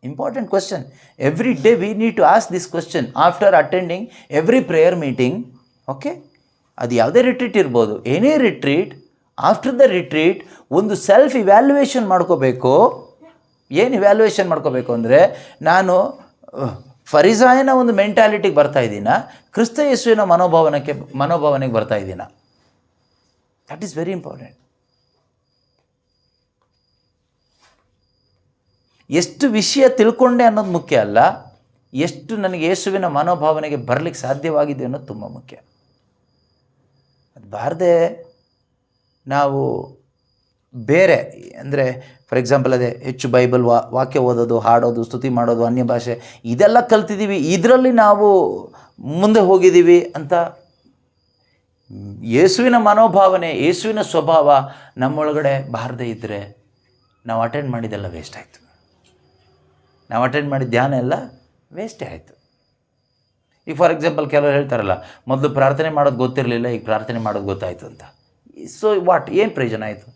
Important question. Every day we need to ask this question after attending every prayer meeting. Okay, ಅದು ಯಾವುದೇ ರಿಟ್ರೀಟ್ ಇರ್ಬೋದು, ಏನೇ ರಿಟ್ರೀಟ್, ಆಫ್ಟರ್ ದ ರಿಟ್ರೀಟ್ ಒಂದು ಸೆಲ್ಫ್ ಇವ್ಯಾಲ್ಯೂಯೇಷನ್ ಮಾಡ್ಕೋಬೇಕು. ಏನು ಇವ್ಯಾಲ್ಯೂಯೇಷನ್ ಮಾಡ್ಕೋಬೇಕು ಅಂದರೆ, ನಾನು ಫರಿಸಾಯನ ಒಂದು ಮೆಂಟ್ಯಾಲಿಟಿಗೆ ಬರ್ತಾ ಇದ್ದೀನ, ಕ್ರಿಸ್ತ ಯೇಸುವಿನ ಮನೋಭಾವನೆಗೆ ಬರ್ತಾ ಇದ್ದೀನ. That is very important. ಎಷ್ಟು ವಿಷಯ ತಿಳ್ಕೊಂಡೆ ಅನ್ನೋದು ಮುಖ್ಯ ಅಲ್ಲ, ಎಷ್ಟು ನನಗೆ ಯೇಸುವಿನ ಮನೋಭಾವನೆಗೆ ಬರಲಿಕ್ಕೆ ಸಾಧ್ಯವಾಗಿದೆ ಅನ್ನೋದು ತುಂಬ ಮುಖ್ಯ. ಅದು ಬಾರದೆ ನಾವು ಬೇರೆ ಅಂದರೆ, ಫಾರ್ ಎಕ್ಸಾಂಪಲ್ ಅದೇ ಹೆಚ್ಚು ಬೈಬಲ್ ವಾಕ್ಯ ಓದೋದು, ಹಾಡೋದು, ಸ್ತುತಿ ಮಾಡೋದು, ಅನ್ಯ ಭಾಷೆ ಇದೆಲ್ಲ ಕಲ್ತಿದ್ದೀವಿ, ಇದರಲ್ಲಿ ನಾವು ಮುಂದೆ ಹೋಗಿದ್ದೀವಿ ಅಂತ ಯೇಸುವಿನ ಮನೋಭಾವನೆ, ಯೇಸುವಿನ ಸ್ವಭಾವ ನಮ್ಮೊಳಗಡೆ ಬಾರದೇ ಇದ್ದರೆ ನಾವು ಅಟೆಂಡ್ ಮಾಡಿದ್ದೆಲ್ಲ ವೇಸ್ಟ್ ಆಯಿತು. ನಾವು ಅಟೆಂಡ್ ಮಾಡಿದ ಧ್ಯಾನ ಎಲ್ಲ ವೇಸ್ಟೇ ಆಯಿತು. ಈಗ ಫಾರ್ ಎಕ್ಸಾಂಪಲ್ ಕೆಲವರು ಹೇಳ್ತಾರಲ್ಲ, ಮೊದಲು ಪ್ರಾರ್ಥನೆ ಮಾಡೋದು ಗೊತ್ತಿರಲಿಲ್ಲ, ಈಗ ಪ್ರಾರ್ಥನೆ ಮಾಡೋದು ಗೊತ್ತಾಯಿತು ಅಂತ. ಸೊ ವಾಟ್, ಏನು ಪ್ರಯೋಜನ ಆಯಿತು?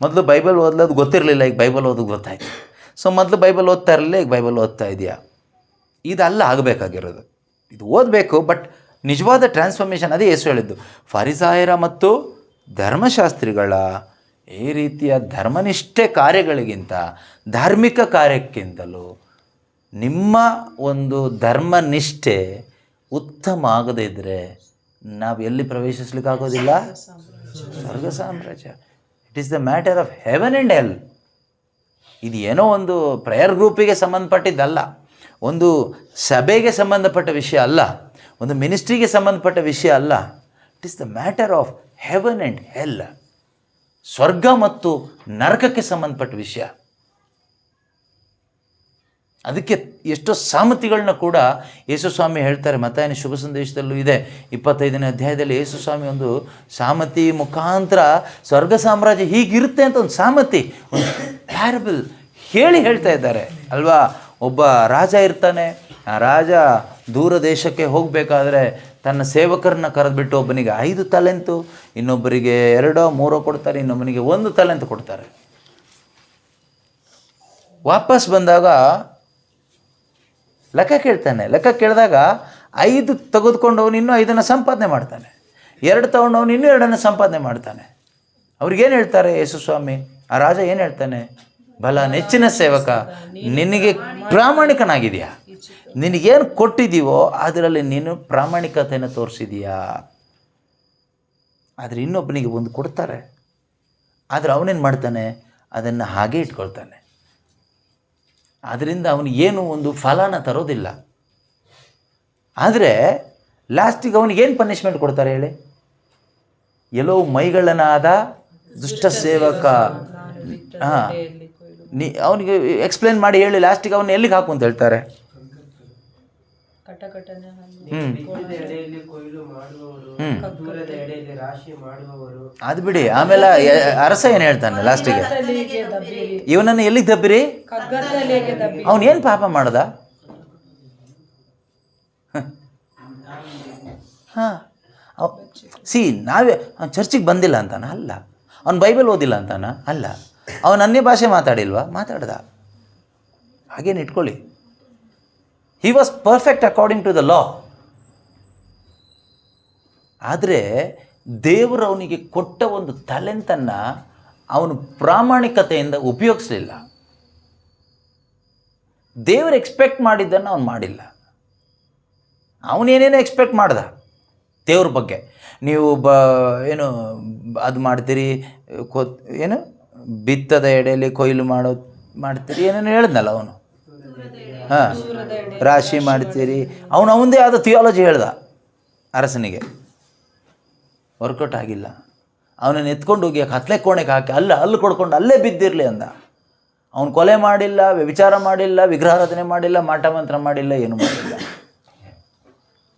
ಮೊದಲು ಬೈಬಲ್ ಓದೋದು ಗೊತ್ತಿರಲಿಲ್ಲ, ಈಗ ಬೈಬಲ್ ಓದೋದು ಗೊತ್ತಾಯಿತು. ಸೊ ಮೊದಲು ಬೈಬಲ್ ಓದ್ತಾ ಇರಲಿಲ್ಲ, ಈಗ ಬೈಬಲ್ ಓದ್ತಾ ಇದೆಯಾ? ಇದೆಲ್ಲ ಆಗಬೇಕಾಗಿರೋದು. ಇದು ಓದಬೇಕು, ಬಟ್ ನಿಜವಾದ ಟ್ರಾನ್ಸ್ಫಾರ್ಮೇಷನ್ ಅದೇ ಯೇಸು ಹೇಳಿದ್ದು. ಫರಿಸಾಯರ ಮತ್ತು ಧರ್ಮಶಾಸ್ತ್ರಿಗಳ ಈ ರೀತಿಯ ಧರ್ಮನಿಷ್ಠೆ ಕಾರ್ಯಗಳಿಗಿಂತ, ಧಾರ್ಮಿಕ ಕಾರ್ಯಕ್ಕಿಂತಲೂ ನಿಮ್ಮ ಒಂದು ಧರ್ಮನಿಷ್ಠೆ ಉತ್ತಮ ಆಗದೇ ಇದ್ದರೆ ನಾವು ಎಲ್ಲಿ ಪ್ರವೇಶಿಸ್ಲಿಕ್ಕಾಗೋದಿಲ್ಲ? ಸ್ವರ್ಗ ಸಾಮ್ರಾಜ್ಯ. It is the matter of heaven and hell. ಇದು ಏನೋ ಒಂದು ಪ್ರೇಯರ್ ಗ್ರೂಪಿಗೆ ಸಂಬಂಧಪಟ್ಟಿದ್ದಲ್ಲ, ಒಂದು ಸಭೆಗೆ ಸಂಬಂಧಪಟ್ಟ ವಿಷಯ ಅಲ್ಲ, ಒಂದು ಮಿನಿಸ್ಟ್ರಿಗೆ ಸಂಬಂಧಪಟ್ಟ ವಿಷಯ ಅಲ್ಲ. It is the matter of heaven and hell. ಸ್ವರ್ಗ ಮತ್ತು ನರಕಕ್ಕೆ ಸಂಬಂಧಪಟ್ಟ ವಿಷಯ. ಅದಕ್ಕೆ ಎಷ್ಟೋ ಸಾಮತಿಗಳನ್ನ ಕೂಡ ಯೇಸುಸ್ವಾಮಿ ಹೇಳ್ತಾರೆ. ಮತ್ತಾಯನ ಶುಭ ಸಂದೇಶದಲ್ಲೂ ಇದೆ, 25ನೇ ಅಧ್ಯಾಯದಲ್ಲಿ ಯೇಸುಸ್ವಾಮಿ ಒಂದು ಸಾಮತಿ ಮುಖಾಂತರ ಸ್ವರ್ಗ ಸಾಮ್ರಾಜ್ಯ ಹೀಗಿರುತ್ತೆ ಅಂತ ಒಂದು ಸಾಮತಿ, ಒಂದು ಪ್ಯಾರಬಲ್ ಹೇಳ್ತಾ ಇದ್ದಾರೆ ಅಲ್ವಾ. ಒಬ್ಬ ರಾಜ ಇರ್ತಾನೆ, ಆ ರಾಜ ದೂರ ದೇಶಕ್ಕೆ ಹೋಗಬೇಕಾದ್ರೆ ತನ್ನ ಸೇವಕರನ್ನ ಕರೆದುಬಿಟ್ಟು ಒಬ್ಬನಿಗೆ 5 ತಲೆಂತು, ಇನ್ನೊಬ್ಬರಿಗೆ 2-3 ಕೊಡ್ತಾರೆ, ಇನ್ನೊಬ್ಬನಿಗೆ 1 ತಲೆಂತು ಕೊಡ್ತಾರೆ. ವಾಪಸ್ ಬಂದಾಗ ಲೆಕ್ಕ ಕೇಳ್ತಾನೆ. ಲೆಕ್ಕ ಕೇಳಿದಾಗ 5 ತೆಗೆದುಕೊಂಡವನು ಇನ್ನೂ 5 ಸಂಪಾದನೆ ಮಾಡ್ತಾನೆ, 2 ತೊಗೊಂಡವನು ಇನ್ನೂ 2 ಸಂಪಾದನೆ ಮಾಡ್ತಾನೆ. ಅವ್ರಿಗೇನು ಹೇಳ್ತಾರೆ ಯೇಸುಸ್ವಾಮಿ? ಆ ರಾಜ ಏನು ಹೇಳ್ತಾನೆ? ಬಲ ನೆಚ್ಚಿನ ಸೇವಕ, ನಿನಗೆ ಪ್ರಾಮಾಣಿಕನಾಗಿದೆಯಾ? ನಿನಗೇನು ಕೊಟ್ಟಿದ್ದೀವೋ ಅದರಲ್ಲಿ ನೀನು ಪ್ರಾಮಾಣಿಕತೆಯನ್ನು ತೋರಿಸಿದೀಯಾ? ಆದರೆ ಇನ್ನೊಬ್ಬನಿಗೆ ಒಂದು ಕೊಡ್ತಾರೆ, ಆದರೆ ಅವನೇನು ಮಾಡ್ತಾನೆ? ಅದನ್ನು ಹಾಗೆ ಇಟ್ಕೊಳ್ತಾನೆ. ಆದ್ದರಿಂದ ಅವನಿಗೇನು ಒಂದು ಫಲನ ತರೋದಿಲ್ಲ. ಆದರೆ ಲಾಸ್ಟಿಗೆ ಅವನಿಗೇನು ಪನಿಷ್ಮೆಂಟ್ ಕೊಡ್ತಾರೆ ಹೇಳಿ? ಎಲ್ಲೋ ಮೈಗಳನಾದ ದುಷ್ಟ ಸೇವಕ. ಹಾಂ, ಅವನಿಗೆ ಎಕ್ಸ್ಪ್ಲೇನ್ ಮಾಡಿ ಹೇಳಿ, ಲಾಸ್ಟಿಗೆ ಅವನು ಎಲ್ಲಿಗೆ ಹಾಕು ಅಂತ ಹೇಳ್ತಾರೆ? ಅದು ಬಿಡಿ. ಆಮೇಲೆ ಅರಸ ಏನು ಹೇಳ್ತಾನೆ ಲಾಸ್ಟಿಗೆ? ಇವನನ್ನು ಎಲ್ಲಿಗೆ ದಬ್ಬಿರಿ? ಅವನೇನು ಪಾಪ ಮಾಡ್ದ? ಹಾಂ, ನಾವೇ ಚರ್ಚಿಗೆ ಬಂದಿಲ್ಲ ಅಂತಾನ? ಅಲ್ಲ. ಅವ್ನು ಬೈಬಲ್ ಓದಿಲ್ಲ ಅಂತಾನ? ಅಲ್ಲ. ಅವನು ಅನ್ಯ ಭಾಷೆ ಮಾತಾಡಿಲ್ವಾ? ಮಾತಾಡ್ದ. ಹಾಗೇನು ಇಟ್ಕೊಳ್ಳಿ. He was perfect according to the law. ಆದರೆ ದೇವರು ಅವನಿಗೆ ಕೊಟ್ಟ ಒಂದು ಟ್ಯಾಲೆಂಟನ್ನು ಅವನು ಪ್ರಾಮಾಣಿಕತೆಯಿಂದ ಉಪಯೋಗಿಸಲಿಲ್ಲ. ದೇವರು ಎಕ್ಸ್ಪೆಕ್ಟ್ ಮಾಡಿದ್ದನ್ನು ಅವನು ಮಾಡಿಲ್ಲ. ಅವನೇನೇನೋ ಎಕ್ಸ್ಪೆಕ್ಟ್ ಮಾಡ್ದ ದೇವ್ರ ಬಗ್ಗೆ. ನೀವು ಏನು ಅದು ಮಾಡ್ತೀರಿ, ಏನು ಬಿತ್ತದ ಎಡೆಯಲ್ಲಿ ಕೊಯ್ಲು ಮಾಡ್ತೀರಿ, ಏನೇನು ಹೇಳಿದ್ನಲ್ಲ ಅವನು. ಹಾಂ, ರಾಶಿ ಮಾಡ್ತೀರಿ. ಅವನದೇ ಆದ ಥಿಯಾಲಜಿ ಹೇಳ್ದ ಅರಸನಿಗೆ. ವರ್ಕೌಟ್ ಆಗಿಲ್ಲ. ಅವನನ್ನು ಎತ್ಕೊಂಡು ಹೋಗಿ ಕತ್ಲೆ ಕೋಣೆಗೆ ಹಾಕಿ ಅಲ್ಲಿ ಕೊಡ್ಕೊಂಡು ಅಲ್ಲೇ ಬಿದ್ದಿರಲಿ ಅಂದ. ಅವನು ಕೊಲೆ ಮಾಡಿಲ್ಲ, ವ್ಯಭಿಚಾರ ಮಾಡಿಲ್ಲ, ವಿಗ್ರಹಾರಾಧನೆ ಮಾಡಿಲ್ಲ, ಮಾಟ ಮಂತ್ರ ಮಾಡಿಲ್ಲ, ಏನೂ ಮಾಡಿಲ್ಲ.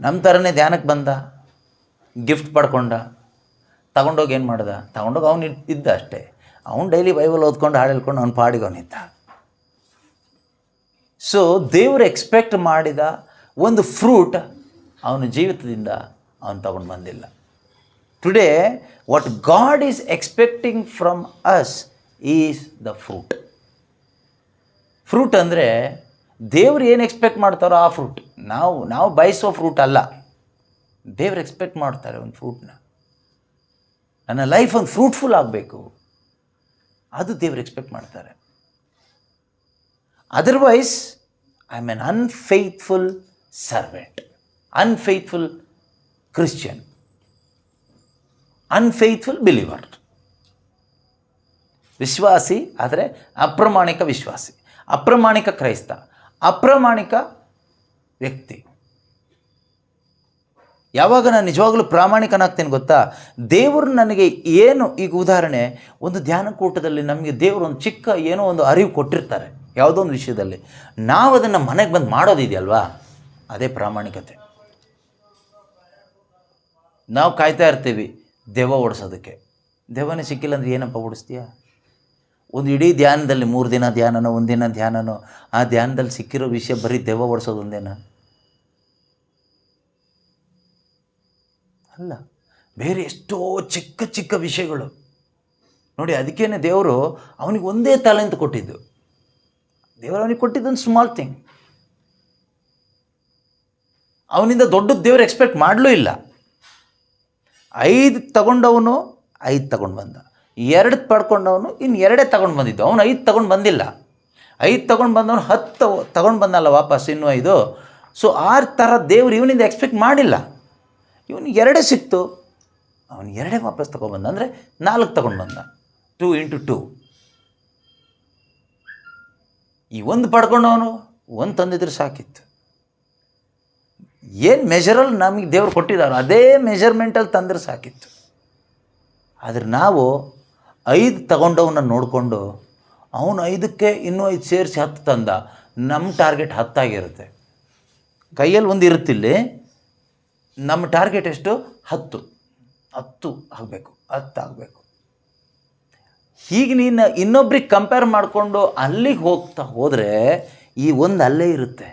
ನಮ್ಮ ಥರನೇ ಧ್ಯಾನಕ್ಕೆ ಬಂದ, ಗಿಫ್ಟ್ ಪಡ್ಕೊಂಡ, ತಗೊಂಡೋಗಿ ಏನು ಮಾಡ್ದ, ತಗೊಂಡೋಗಿ ಅವನು ಇದ್ದ ಅಷ್ಟೇ. ಅವನು ಡೈಲಿ ಬೈಬಲ್ ಓದ್ಕೊಂಡು ಹಾಡು ಹೇಳ್ಕೊಂಡು ಅವ್ನು ಪಾಡಿಗೆ ಅವನಿದ್ದ. ಸೊ ದೇವರು ಎಕ್ಸ್ಪೆಕ್ಟ್ ಮಾಡಿದ ಒಂದು ಫ್ರೂಟ್ ಅವನ ಜೀವಿತದಿಂದ ಅವನು ತಗೊಂಡು ಬಂದಿಲ್ಲ. Today what god is expecting from us is the fruit. Fruit ಅಂದರೆ ದೇವ್ರು ಏನು ಎಕ್ಸ್ಪೆಕ್ಟ್ ಮಾಡ್ತಾರೋ ಆ ಫ್ರೂಟ್. ನಾವು ಬಯಸೋ ಫ್ರೂಟ್ ಅಲ್ಲ, ದೇವ್ರು ಎಕ್ಸ್ಪೆಕ್ಟ್ ಮಾಡ್ತಾರೆ ಒಂದು ಫ್ರೂಟ್ನ. ನನ್ನ ಲೈಫ್ ಒಂದು ಫ್ರೂಟ್ಫುಲ್ ಆಗಬೇಕು, ಅದು ದೇವ್ರು ಎಕ್ಸ್ಪೆಕ್ಟ್ ಮಾಡ್ತಾರೆ. Otherwise I am an unfaithful servant, unfaithful Christian, unfaithful believer. ವಿಶ್ವಾಸಿ ಆದರೆ ಅಪ್ರಾಮಾಣಿಕ ವಿಶ್ವಾಸಿ, ಅಪ್ರಾಮಾಣಿಕ ಕ್ರೈಸ್ತ, ಅಪ್ರಾಮಾಣಿಕ ವ್ಯಕ್ತಿ. ಯಾವಾಗ ನಾನು ನಿಜವಾಗ್ಲೂ ಪ್ರಾಮಾಣಿಕನಾಗ್ತೇನೆ ಗೊತ್ತಾ? ದೇವರು ನನಗೆ ಏನು, ಈಗ ಉದಾಹರಣೆ, ಒಂದು ಧ್ಯಾನಕೂಟದಲ್ಲಿ ನಮಗೆ ದೇವರು ಒಂದು ಚಿಕ್ಕ ಏನೋ ಒಂದು ಅರಿವು ಕೊಟ್ಟಿರ್ತಾರೆ ಯಾವುದೋ ಒಂದು ವಿಷಯದಲ್ಲಿ, ನಾವು ಅದನ್ನು ಮನೆಗೆ ಬಂದು ಮಾಡೋದಿದೆಯಲ್ವಾ, ಅದೇ ಪ್ರಾಮಾಣಿಕತೆ. ನಾವು ಕಾಯ್ತಾ ಇರ್ತೀವಿ ದೆವ್ವ ಓಡಿಸೋದಕ್ಕೆ. ದೆವ್ವನೇ ಸಿಕ್ಕಿಲ್ಲ ಅಂದರೆ ಏನಪ್ಪ ಓಡಿಸ್ತೀಯ? ಒಂದು ಇಡೀ ಧ್ಯಾನದಲ್ಲಿ 3 ದಿನ ಧ್ಯಾನನೋ, 1 ದಿನ ಧ್ಯಾನನೋ, ಆ ಧ್ಯಾನದಲ್ಲಿ ಸಿಕ್ಕಿರೋ ವಿಷಯ ಬರೀ ದೆವ್ವ ಓಡಿಸೋದು ಒಂದೇನಾ? ಅಲ್ಲ, ಬೇರೆ ಎಷ್ಟೋ ಚಿಕ್ಕ ಚಿಕ್ಕ ವಿಷಯಗಳು ನೋಡಿ. ಅದಕ್ಕೇನೆ ದೇವರು ಅವನಿಗೆ ಒಂದೇ ಟ್ಯಾಲೆಂಟ್ ಕೊಟ್ಟಿದ್ದು. ದೇವರು ಅವನಿಗೆ ಕೊಟ್ಟಿದ್ದೊಂದು ಸ್ಮಾಲ್ ಥಿಂಗ್. ಅವನಿಂದ ದೊಡ್ಡದು ದೇವರು ಎಕ್ಸ್ಪೆಕ್ಟ್ ಮಾಡಲೂ ಇಲ್ಲ. 5 ತಗೊಂಡವನು 5 ತಗೊಂಡು ಬಂದ, 2 ಪಡ್ಕೊಂಡವನು ಇನ್ನು 2 ತಗೊಂಡು ಬಂದಿದ್ದು. ಅವನು 5 ತಗೊಂಡು ಬಂದಿಲ್ಲ. 5 ತಗೊಂಡು ಬಂದವನು 10 ತಗೊಂಡು ಬಂದಲ್ಲ ವಾಪಸ್, ಇನ್ನೂ 5. ಸೊ ಆ ಥರ ದೇವರು ಇವನಿಂದ ಎಕ್ಸ್ಪೆಕ್ಟ್ ಮಾಡಿಲ್ಲ. ಇವನಿಗೆ 2 ಸಿಕ್ತು, ಅವನು 2 ವಾಪಸ್ ತೊಗೊಂಡ್ಬಂದ, ಅಂದರೆ 4 ತಗೊಂಡು ಬಂದ. 2 × 2. ಈ 1 ಪಡ್ಕೊಂಡವನು 1 ತಂದಿದ್ರೆ ಸಾಕಿತ್ತು. ಏನು ಮೆಜರಲ್ಲಿ ನಮಗೆ ದೇವ್ರು ಕೊಟ್ಟಿದ್ದಾರೋ ಅದೇ ಮೆಜರ್ಮೆಂಟಲ್ಲಿ ತಂದರೆ ಸಾಕಿತ್ತು. ಆದರೆ ನಾವು 5 ತಗೊಂಡವನ್ನ ನೋಡಿಕೊಂಡು ಅವನು 5ಕ್ಕೆ ಇನ್ನೂ 5 ಸೇರಿಸಿ 10 ತಂದ. ನಮ್ಮ ಟಾರ್ಗೆಟ್ 10 ಆಗಿರುತ್ತೆ. ಕೈಯಲ್ಲಿ 1 ಇರುತ್ತಿಲ್ಲಿ, ನಮ್ಮ ಟಾರ್ಗೆಟ್ ಎಷ್ಟು? 10 ಆಗಬೇಕು, 10 ಆಗಬೇಕು. ಹೀಗೆ ನೀನು ಇನ್ನೊಬ್ರಿಗೆ ಕಂಪೇರ್ ಮಾಡಿಕೊಂಡು ಅಲ್ಲಿಗೆ ಹೋಗ್ತಾ ಹೋದರೆ ಈ 1 ಅಲ್ಲೇ ಇರುತ್ತೆ,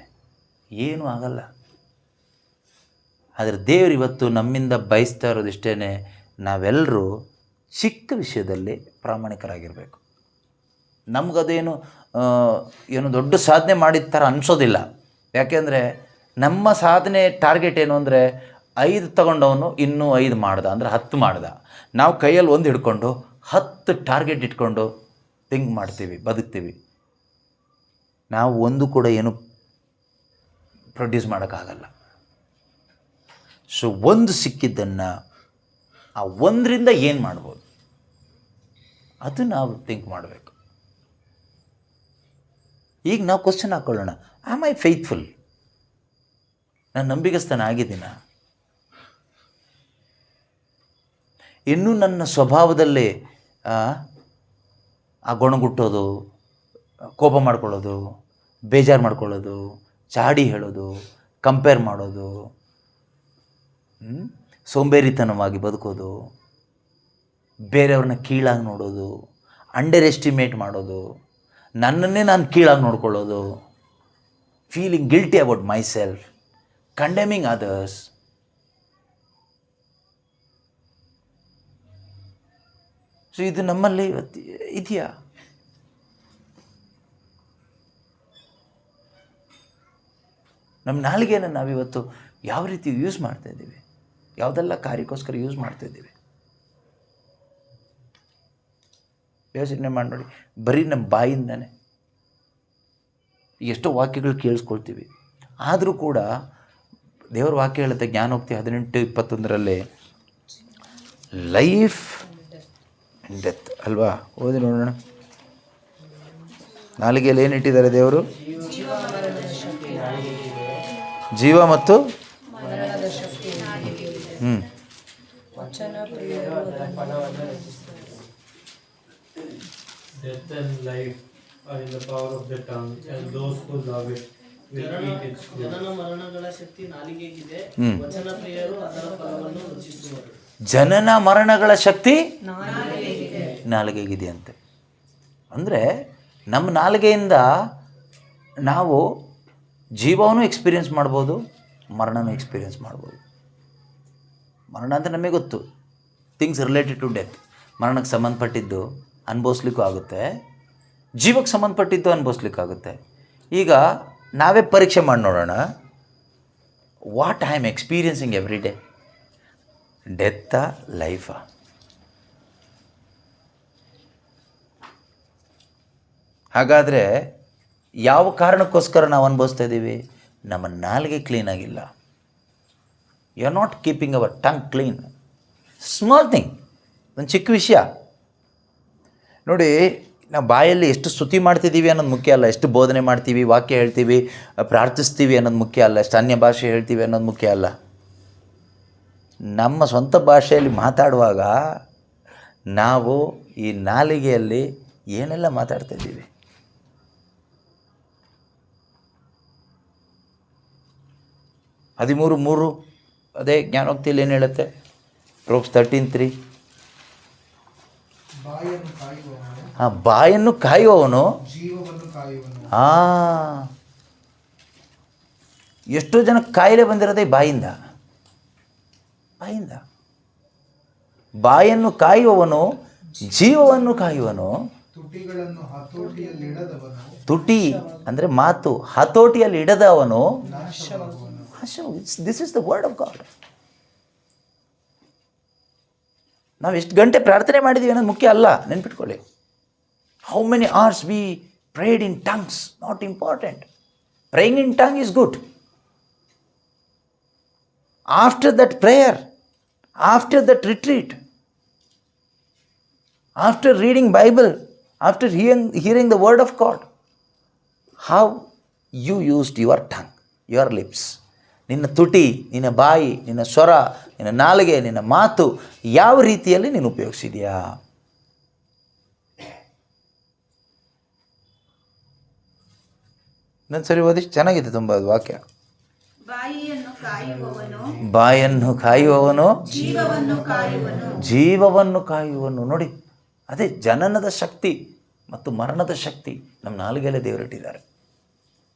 ಏನೂ ಆಗಲ್ಲ. ಆದರೆ ದೇವರು ಇವತ್ತು ನಮ್ಮಿಂದ ಬಯಸ್ತಾ ಇರೋದಿಷ್ಟೇ, ನಾವೆಲ್ಲರೂ ಚಿಕ್ಕ ವಿಷಯದಲ್ಲಿ ಪ್ರಾಮಾಣಿಕರಾಗಿರಬೇಕು. ನಮಗದೇನು ಏನು ದೊಡ್ಡ ಸಾಧನೆ ಮಾಡಿದ ಥರ ಅನಿಸೋದಿಲ್ಲ. ಯಾಕೆಂದರೆ ನಮ್ಮ ಸಾಧನೆ ಟಾರ್ಗೆಟ್ ಏನು ಅಂದರೆ 5 ತಗೊಂಡವನು ಇನ್ನೂ 5 ಮಾಡ್ದ, ಅಂದರೆ 10 ಮಾಡ್ದ. ನಾವು ಕೈಯಲ್ಲಿ 1 ಹಿಡ್ಕೊಂಡು 10 ಟಾರ್ಗೆಟ್ ಇಟ್ಕೊಂಡು ಥಿಂಕ್ ಮಾಡ್ತೀವಿ, ಬದುಕ್ತೀವಿ. ನಾವು 1 ಕೂಡ ಏನು ಪ್ರೊಡ್ಯೂಸ್ ಮಾಡೋಕ್ಕಾಗಲ್ಲ. ಸೊ 1 ಸಿಕ್ಕಿದ್ದನ್ನು ಆ 1ರಿಂದ ಏನು ಮಾಡ್ಬೋದು ಅದು ನಾವು ಥಿಂಕ್ ಮಾಡಬೇಕು. ಈಗ ನಾವು ಕ್ವಶನ್ ಹಾಕ್ಕೊಳ್ಳೋಣ, ಆಮ್ ಐ ಫೇತ್ಫುಲ್? ನಾನು ನಂಬಿಗಸ್ತನ ಆಗಿದ್ದೀನ? ಇನ್ನೂ ನನ್ನ ಸ್ವಭಾವದಲ್ಲಿ ಆ ಗೊಣಗುಟ್ಟೋದು, ಕೋಪ ಮಾಡ್ಕೊಳ್ಳೋದು, ಬೇಜಾರು ಮಾಡ್ಕೊಳ್ಳೋದು, ಚಾಡಿ ಹೇಳೋದು, ಕಂಪೇರ್ ಮಾಡೋದು, ಸೋಂಬೇರಿತನವಾಗಿ ಬದುಕೋದು, ಬೇರೆಯವ್ರನ್ನ ಕೀಳಾಗಿ ನೋಡೋದು, ಅಂಡರ್ ಎಸ್ಟಿಮೇಟ್ ಮಾಡೋದು, ನನ್ನನ್ನೇ ನಾನು ಕೀಳಾಗಿ ನೋಡ್ಕೊಳ್ಳೋದು, feeling guilty about myself, condemning others. So ಇದು ನಮ್ಮಲ್ಲಿ ಇವತ್ತು ಇದೆಯಾ? ನಮ್ಮ ನಾಲಿಗೆಯನ್ನು ನಾವಿವತ್ತು ಯಾವ ರೀತಿ ಯೂಸ್ ಮಾಡ್ತಾಯಿದ್ದೀವಿ, ಯಾವುದೆಲ್ಲ ಕಾರ್ಯಕ್ಕೋಸ್ಕರ ಯೂಸ್ ಮಾಡ್ತಾಯಿದ್ದೀವಿ ಯೋಚನೆ ಮಾಡಿ ನೋಡಿ. ಬರೀ ನಮ್ಮ ಬಾಯಿಂದನೇ ಎಷ್ಟೋ ವಾಕ್ಯಗಳು ಕೇಳಿಸ್ಕೊಳ್ತೀವಿ. ಆದರೂ ಕೂಡ ದೇವರ ವಾಕ್ಯ ಹೇಳುತ್ತೆ, ಜ್ಞಾನೋಕ್ತಿ 18:21 ಲೈಫ್ ಆ್ಯಂಡ್ ಡೆತ್ ಅಲ್ವಾ? ಓದಿ ನೋಡೋಣ. ನಾಲಿಗೆಯಲ್ಲಿ ಏನು ಇಟ್ಟಿದ್ದಾರೆ ದೇವರು? ಜೀವ ಮತ್ತು Death and life are in the power of the tongue, and those who love it will eat its fruit. ಜನನ ಮರಣಗಳ ಶಕ್ತಿ ನಾಲಿಗೆಗಿದೆ, ವಚನ ಪ್ರಿಯರು ಅದರ ಫಲವನ್ನು ರುಚಿಸುವರು. ಜನನ ಮರಣಗಳ ಶಕ್ತಿ ನಾಲಿಗೆಗಿದೆ ಅಂತೆ. ಅಂದರೆ ನಮ್ಮ ನಾಲಿಗೆಯಿಂದ ನಾವು ಜೀವವನ್ನು ಎಕ್ಸ್ಪೀರಿಯೆನ್ಸ್ ಮಾಡ್ಬೋದು, ಮರಣನೂ ಎಕ್ಸ್ಪೀರಿಯೆನ್ಸ್ ಮಾಡ್ಬೋದು. ಮರಣ ಅಂತ ನಮಗೆ ಗೊತ್ತು, ಥಿಂಗ್ಸ್ ರಿಲೇಟೆಡ್ ಟು ಡೆತ್. ಮರಣಕ್ಕೆ ಸಂಬಂಧಪಟ್ಟಿದ್ದು ಅನುಭವಿಸ್ಲಿಕ್ಕೂ ಆಗುತ್ತೆ, ಜೀವಕ್ಕೆ ಸಂಬಂಧಪಟ್ಟಿದ್ದು ಅನುಭವಿಸ್ಲಿಕ್ಕಾಗುತ್ತೆ. ಈಗ ನಾವೇ ಪರೀಕ್ಷೆ ಮಾಡಿ ನೋಡೋಣ, what I am experiencing every day, ಡೆತ್ತಾ ಲೈಫಾ? ಹಾಗಾದರೆ ಯಾವ ಕಾರಣಕ್ಕೋಸ್ಕರ ನಾವು ಅನುಭವಿಸ್ತಾ ಇದ್ದೀವಿ? ನಮ್ಮ ನಾಲಿಗೆ ಕ್ಲೀನಾಗಿಲ್ಲ. You are not keeping our tongue clean. Small thing, ಒಂದು ಚಿಕ್ಕ ವಿಷಯ ನೋಡಿ. ನಾವು ಬಾಯಲ್ಲಿ ಎಷ್ಟು ಸ್ತುತಿ ಮಾಡ್ತಿದ್ದೀವಿ ಅನ್ನೋದು ಮುಖ್ಯ ಅಲ್ಲ, ಎಷ್ಟು ಬೋಧನೆ ಮಾಡ್ತೀವಿ, ವಾಕ್ಯ ಹೇಳ್ತೀವಿ, ಪ್ರಾರ್ಥಿಸ್ತೀವಿ ಅನ್ನೋದು ಮುಖ್ಯ ಅಲ್ಲ, ಎಷ್ಟು ಅನ್ಯ ಭಾಷೆ ಹೇಳ್ತೀವಿ ಅನ್ನೋದು ಮುಖ್ಯ ಅಲ್ಲ. ನಮ್ಮ ಸ್ವಂತ ಭಾಷೆಯಲ್ಲಿ ಮಾತಾಡುವಾಗ ನಾವು ಈ ನಾಲಿಗೆಯಲ್ಲಿ ಏನೆಲ್ಲ ಮಾತಾಡ್ತಾಯಿದ್ದೀವಿ. ಹದಿಮೂರು ಅದೇ ಜ್ಞಾನೋಕ್ತಿಯಲ್ಲಿ ಏನು ಹೇಳುತ್ತೆ? ಪ್ರೋಬ್ಸ್ 13:3. ಬಾಯನ್ನು ಕಾಯುವವನು ಎಷ್ಟೋ ಜನ ಕಾಯಿಲೆ ಬಂದಿರೋದೇ ಬಾಯಿಂದ. ಬಾಯನ್ನು ಕಾಯುವವನು ಜೀವವನ್ನು ಕಾಯುವನು. ತುಟಿ ಅಂದರೆ ಮಾತು, ಹತೋಟಿಯಲ್ಲಿ ಇಡದವನು this is the word of God. ನಾವು ಎಷ್ಟು ಗಂಟೆ ಪ್ರಾರ್ಥನೆ ಮಾಡಿದ್ದೀವಿ ಅನ್ನೋದು ಮುಖ್ಯ ಅಲ್ಲ, ನೆನ್ಪಿಟ್ಕೊಳ್ಳಿ. How many hours we prayed in tongues not important. Praying in tongue is good. After that prayer, after that retreat, after reading Bible, after hearing the word of God, how you used your tongue, your lips. ನಿನ್ನ ತುಟಿ, ನಿನ್ನ ಬಾಯಿ, ನಿನ್ನ ಸ್ವರ, ನಿನ್ನ ನಾಲಿಗೆ, ನಿನ್ನ ಮಾತು ಯಾವ ರೀತಿಯಲ್ಲಿ ನೀನು ಉಪಯೋಗಿಸಿದೆಯಾ? ನನ್ನ ಸರಿ ಓದಿ, ಚೆನ್ನಾಗಿದೆ ತುಂಬ ಅದು ವಾಕ್ಯ. ಬಾಯನ್ನು ಕಾಯುವವನು ಜೀವವನ್ನು ಕಾಯುವನು. ನೋಡಿ, ಅದೇ ಜನನದ ಶಕ್ತಿ ಮತ್ತು ಮರಣದ ಶಕ್ತಿ ನಮ್ಮ ನಾಲಿಗೆಯಲ್ಲೇ ದೇವರಿಟ್ಟಿದ್ದಾರೆ.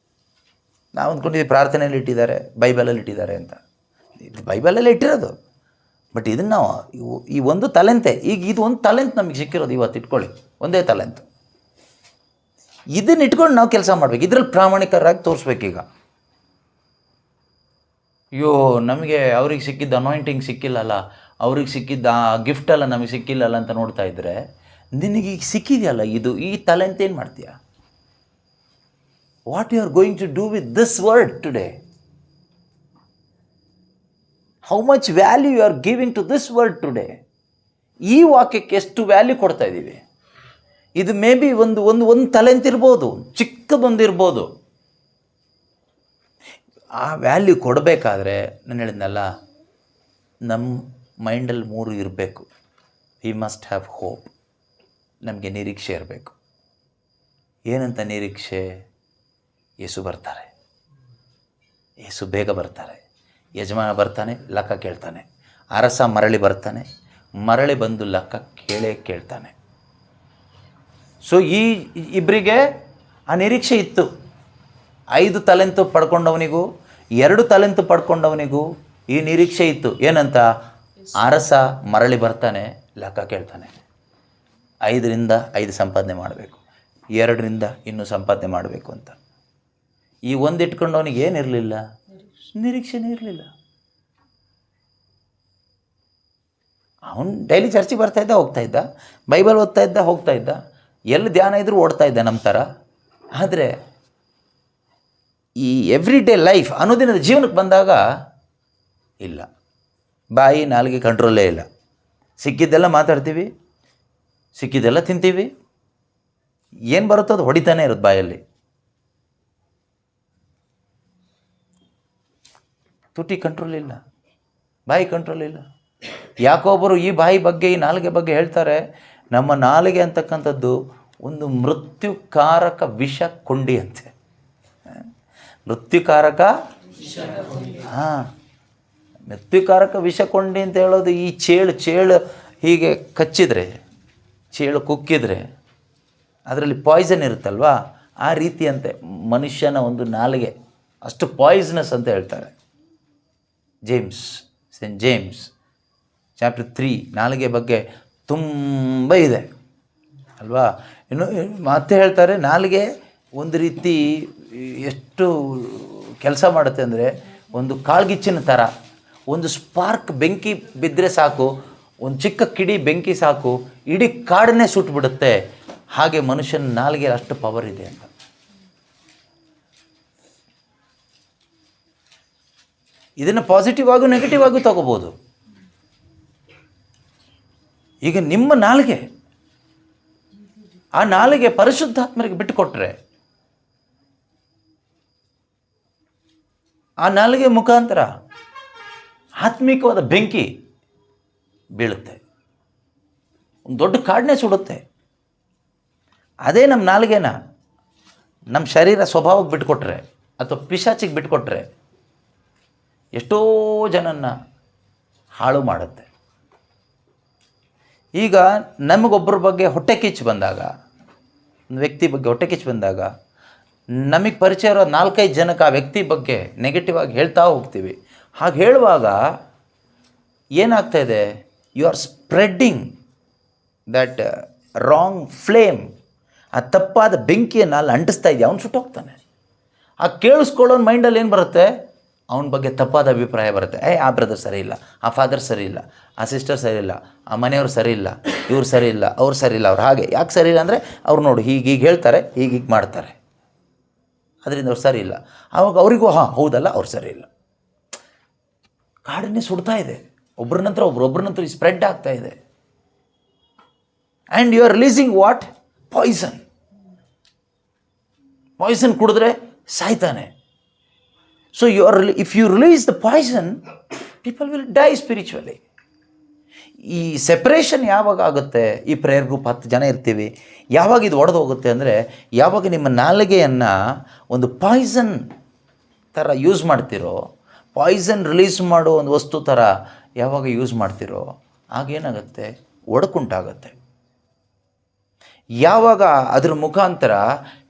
ನಾವು ಅಂದ್ಕೊಂಡಿದ್ದೀವಿ ಪ್ರಾರ್ಥನೆಯಲ್ಲಿ ಇಟ್ಟಿದ್ದಾರೆ, ಬೈಬಲಲ್ಲಿ ಇಟ್ಟಿದ್ದಾರೆ ಅಂತ. ಇದು ಬೈಬಲಲ್ಲೇ ಇಟ್ಟಿರೋದು. ಬಟ್ ಇದನ್ನು ನಾವು ಈ ಒಂದು ತಲೆಂತೆ, ಈಗ ಇದು ಒಂದು ತಲೆಂತ್ ನಮಗೆ ಸಿಕ್ಕಿರೋದು ಇವತ್ತು. ಇಟ್ಕೊಳ್ಳಿ, ಒಂದೇ ತಲೆಂತು. ಇದನ್ನ ಇಟ್ಕೊಂಡು ನಾವು ಕೆಲಸ ಮಾಡಬೇಕು, ಇದರಲ್ಲಿ ಪ್ರಾಮಾಣಿಕರಾಗಿ ತೋರಿಸ್ಬೇಕೀಗ. ಅಯ್ಯೋ, ನಮಗೆ ಅವ್ರಿಗೆ ಸಿಕ್ಕಿದ್ದ ಅನಾಯಿಂಟಿಂಗ್ ಸಿಕ್ಕಿಲ್ಲಲ್ಲ, ಅವ್ರಿಗೆ ಸಿಕ್ಕಿದ್ದ ಗಿಫ್ಟಲ್ಲ ನಮಗೆ ಸಿಕ್ಕಿಲ್ಲಲ್ಲ ಅಂತ ನೋಡ್ತಾ ಇದ್ದರೆ, ನಿನಗೆ ಈಗ ಸಿಕ್ಕಿದೆಯಲ್ಲ ಇದು, ಈ ತಲೆಂತ ಏನು ಮಾಡ್ತೀಯ? What you are going to do with this word today? How much value you are giving to this word today? ಈ ವಾಕ್ಯಕ್ಕೆ ಎಷ್ಟು ವ್ಯಾಲ್ಯೂ ಕೊಡ್ತಾ ಇದ್ದೀವಿ? ಇದು ಮೇ ಬಿ ಒಂದು ತಲೆಂತ ಇರ್ಬೋದು, ಚಿಕ್ಕದೊಂದಿರ್ಬೋದು. ಆ ವ್ಯಾಲ್ಯೂ ಕೊಡಬೇಕಾದ್ರೆ ನಾನು ಹೇಳಿದ್ನಲ್ಲ, ನಮ್ಮ ಮೈಂಡಲ್ಲಿ 3 ಇರಬೇಕು. We must have hope. ನಮಗೆ ನಿರೀಕ್ಷೆ ಇರಬೇಕು. ಏನಂತ ನಿರೀಕ್ಷೆ? ಯೇಸು ಬರ್ತಾರೆ, ಯೇಸು ಬೇಗ ಬರ್ತಾರೆ, ಯಜಮಾನ ಬರ್ತಾನೆ, ಲೆಕ್ಕ ಕೇಳ್ತಾನೆ. ಅರಸ ಮರಳಿ ಬರ್ತಾನೆ, ಮರಳಿ ಬಂದು ಲೆಕ್ಕ ಕೇಳ್ತಾನೆ. ಸೊ ಈ ಇಬ್ಬರಿಗೆ ಆ ನಿರೀಕ್ಷೆ ಇತ್ತು. 5 ತಲೆಂತು ಪಡ್ಕೊಂಡವನಿಗೂ 2 ತಲೆಂತು ಪಡ್ಕೊಂಡವನಿಗೂ ಈ ನಿರೀಕ್ಷೆ ಇತ್ತು. ಏನಂತ? ಅರಸ ಮರಳಿ ಬರ್ತಾನೆ, ಲೆಕ್ಕ ಕೇಳ್ತಾನೆ. 5ರಿಂದ 5 ಸಂಪಾದನೆ ಮಾಡಬೇಕು, 2ರಿಂದ ಇನ್ನೂ ಸಂಪಾದನೆ ಮಾಡಬೇಕು ಅಂತ. ಈ ಒಂದು ಇಟ್ಕೊಂಡು ಅವನಿಗೆ ಏನಿರಲಿಲ್ಲ, ನಿರೀಕ್ಷೆನೇ ಇರಲಿಲ್ಲ. ಅವನು ಡೈಲಿ ಚರ್ಚಿಗೆ ಬರ್ತಾಯಿದ್ದ, ಹೋಗ್ತಾಯಿದ್ದ, ಬೈಬಲ್ ಓದ್ತಾ ಇದ್ದ, ಹೋಗ್ತಾ ಇದ್ದ, ಎಲ್ಲಿ ಧ್ಯಾನ ಇದ್ರೂ ಓಡ್ತಾ ಇದ್ದ ನಮ್ಮ ಥರ. ಆದರೆ ಈ ಎವ್ರಿ ಡೇ ಲೈಫ್ ಅನುದಿನದ ಜೀವನಕ್ಕೆ ಬಂದಾಗ ಇಲ್ಲ, ಬಾಯಿ ನಾಲಿಗೆ ಕಂಟ್ರೋಲೇ ಇಲ್ಲ. ಸಿಕ್ಕಿದ್ದೆಲ್ಲ ಮಾತಾಡ್ತೀವಿ, ಸಿಕ್ಕಿದ್ದೆಲ್ಲ ತಿಂತೀವಿ, ಏನು ಬರುತ್ತೋ ಅದು ಹೊಡಿತಾನೆ ಇರೋದು ಬಾಯಲ್ಲಿ. ತುಟಿ ಕಂಟ್ರೋಲ್ ಇಲ್ಲ, ಬಾಯಿ ಕಂಟ್ರೋಲ್ ಇಲ್ಲ. ಯಾಕೊಬ್ಬರು ಈ ಬಾಯಿ ಬಗ್ಗೆ, ಈ ನಾಲಿಗೆ ಬಗ್ಗೆ ಹೇಳ್ತಾರೆ, ನಮ್ಮ ನಾಲಿಗೆ ಅಂತಕ್ಕಂಥದ್ದು ಒಂದು ಮೃತ್ಯುಕಾರಕ ವಿಷ ಕೊಂಡಿ ಅಂತೆ. ಮೃತ್ಯುಕಾರಕ ಮೃತ್ಯುಕಾರಕ ವಿಷ ಕೊಂಡಿ ಅಂತ ಹೇಳೋದು ಈ ಚೇಳು ಹೀಗೆ ಕಚ್ಚಿದರೆ, ಚೇಳು ಕುಕ್ಕಿದರೆ ಅದರಲ್ಲಿ ಪಾಯ್ಸನ್ ಇರುತ್ತಲ್ವಾ, ಆ ರೀತಿಯಂತೆ ಮನುಷ್ಯನ ಒಂದು ನಾಲಿಗೆ ಅಷ್ಟು ಪಾಯ್ಸನಸ್ ಅಂತ ಹೇಳ್ತಾರೆ. ಸೆಂಟ್ ಜೇಮ್ಸ್ ಚಾಪ್ಟರ್ 3 ನಾಲಿಗೆ ಬಗ್ಗೆ ತುಂಬ ಇದೆ ಅಲ್ವಾ. ಇನ್ನು ಮತ್ತೆ ಹೇಳ್ತಾರೆ, ನಾಲಿಗೆ ಒಂದು ರೀತಿ ಎಷ್ಟು ಕೆಲಸ ಮಾಡುತ್ತೆ ಅಂದರೆ, ಒಂದು ಕಾಳ್ಗಿಚ್ಚಿನ ಥರ. ಒಂದು ಸ್ಪಾರ್ಕ್ ಬೆಂಕಿ ಬಿದ್ದರೆ ಸಾಕು, ಒಂದು ಚಿಕ್ಕ ಕಿಡಿ ಬೆಂಕಿ ಸಾಕು, ಇಡೀ ಕಾಡನ್ನೇ ಸುಟ್ಟುಬಿಡುತ್ತೆ. ಹಾಗೆ ಮನುಷ್ಯನ ನಾಲಿಗೆ ಅಷ್ಟು ಪವರ್ ಇದೆ ಅಂತ. ಇದನ್ನು ಪಾಸಿಟಿವ್ ಆಗು ನೆಗೆಟಿವ್ ಆಗು ತಗೋಬೋದು. ಈಗ ನಿಮ್ಮ ನಾಲಿಗೆ, ಆ ನಾಲಿಗೆ ಪರಿಶುದ್ಧಾತ್ಮರಿಗೆ ಬಿಟ್ಟುಕೊಟ್ರೆ, ಆ ನಾಲಿಗೆ ಮುಖಾಂತರ ಆತ್ಮಿಕವಾದ ಬೆಂಕಿ ಬೀಳುತ್ತೆ, ಒಂದು ದೊಡ್ಡ ಕಾಡನ್ನೇ ಸುಡುತ್ತೆ. ಅದೇ ನಮ್ಮ ನಾಲಿಗೆನ ನಮ್ಮ ಶರೀರ ಸ್ವಭಾವಕ್ಕೆ ಬಿಟ್ಟುಕೊಟ್ರೆ ಅಥವಾ ಪಿಶಾಚಿಗೆ ಬಿಟ್ಟುಕೊಟ್ರೆ ಎಷ್ಟೋ ಜನನ್ನ ಹಾಳು ಮಾಡುತ್ತೆ. ಈಗ ನಮಗೊಬ್ಬರ ಬಗ್ಗೆ ಹೊಟ್ಟೆ ಕಿಚ್ಚು ಬಂದಾಗ, ಒಂದು ವ್ಯಕ್ತಿ ಬಗ್ಗೆ ಹೊಟ್ಟೆ ಕಿಚ್ಚು ಬಂದಾಗ, ನಮಗೆ ಪರಿಚಯ ಇರೋ 4-5 ಜನಕ್ಕೆ ಆ ವ್ಯಕ್ತಿ ಬಗ್ಗೆ ನೆಗೆಟಿವ್ ಆಗಿ ಹೇಳ್ತಾ ಹೋಗ್ತೀವಿ. ಹಾಗೆ ಹೇಳುವಾಗ ಏನಾಗ್ತಾಯಿದೆ, you are spreading that wrong flame. ಆ ತಪ್ಪಾದ ಬೆಂಕಿಯನ್ನು ಅಲ್ಲಿ ಅಂಟಿಸ್ತಾ ಇದೆಯಾ, ಅವ್ನು ಸುಟ್ಟೋಗ್ತಾನೆ. ಆ ಕೇಳಿಸ್ಕೊಳ್ಳೋನ್ ಮೈಂಡಲ್ಲಿ ಏನು ಬರುತ್ತೆ, ಅವನ ಬಗ್ಗೆ ತಪ್ಪಾದ ಅಭಿಪ್ರಾಯ ಬರುತ್ತೆ. ಆ ಬ್ರದರ್ ಸರಿ ಇಲ್ಲ, ಆ ಫಾದರ್ ಸರಿ ಇಲ್ಲ, ಆ ಸಿಸ್ಟರ್ ಸರಿ ಇಲ್ಲ, ಆ ಮನೆಯವ್ರು ಸರಿ ಇಲ್ಲ, ಇವ್ರು ಸರಿ ಇಲ್ಲ, ಅವ್ರು ಸರಿ ಇಲ್ಲ. ಅವ್ರು ಹಾಗೆ ಯಾಕೆ ಸರಿ ಇಲ್ಲ ಅಂದರೆ, ಅವ್ರು ನೋಡು ಹೀಗೀಗೆ ಹೇಳ್ತಾರೆ, ಹೀಗೀಗೆ ಮಾಡ್ತಾರೆ, ಅದರಿಂದ ಅವ್ರು ಸರಿ ಇಲ್ಲ. ಆವಾಗ ಅವರಿಗೂ ಹೌದಲ್ಲ, ಅವ್ರು ಸರಿ ಇಲ್ಲ. ಕಾಡನ್ನೇ ಸುಡ್ತಾ ಇದೆ, ಒಬ್ಬರ ನಂತರ ಒಬ್ಬರ ಸ್ಪ್ರೆಡ್ ಆಗ್ತಾ ಇದೆ. And you are releasing what? Poison ಕುಡಿದ್ರೆ ಸಾಯ್ತಾನೆ. So if you release the poison, people will die spiritually. ಈ ಸೆಪ್ರೇಷನ್ ಯಾವಾಗ ಆಗುತ್ತೆ, ಈ ಪ್ರೇಯರ್ ಗ್ರೂಪ್ 10 ಜನ ಇರ್ತೀವಿ, ಯಾವಾಗ ಇದು ಒಡೆದು ಹೋಗುತ್ತೆ ಅಂದರೆ, ಯಾವಾಗ ನಿಮ್ಮ ನಾಲಿಗೆಯನ್ನು ಒಂದು ಪಾಯ್ಸನ್ ಥರ ಯೂಸ್ ಮಾಡ್ತಿರೋ, ಪಾಯ್ಸನ್ ರಿಲೀಸ್ ಮಾಡೋ ಒಂದು ವಸ್ತು ಥರ ಯಾವಾಗ ಯೂಸ್ ಮಾಡ್ತಿರೋ, ಆಗೇನಾಗುತ್ತೆ, ಒಡಕುಂಟಾಗುತ್ತೆ. ಯಾವಾಗ ಅದರ ಮುಖಾಂತರ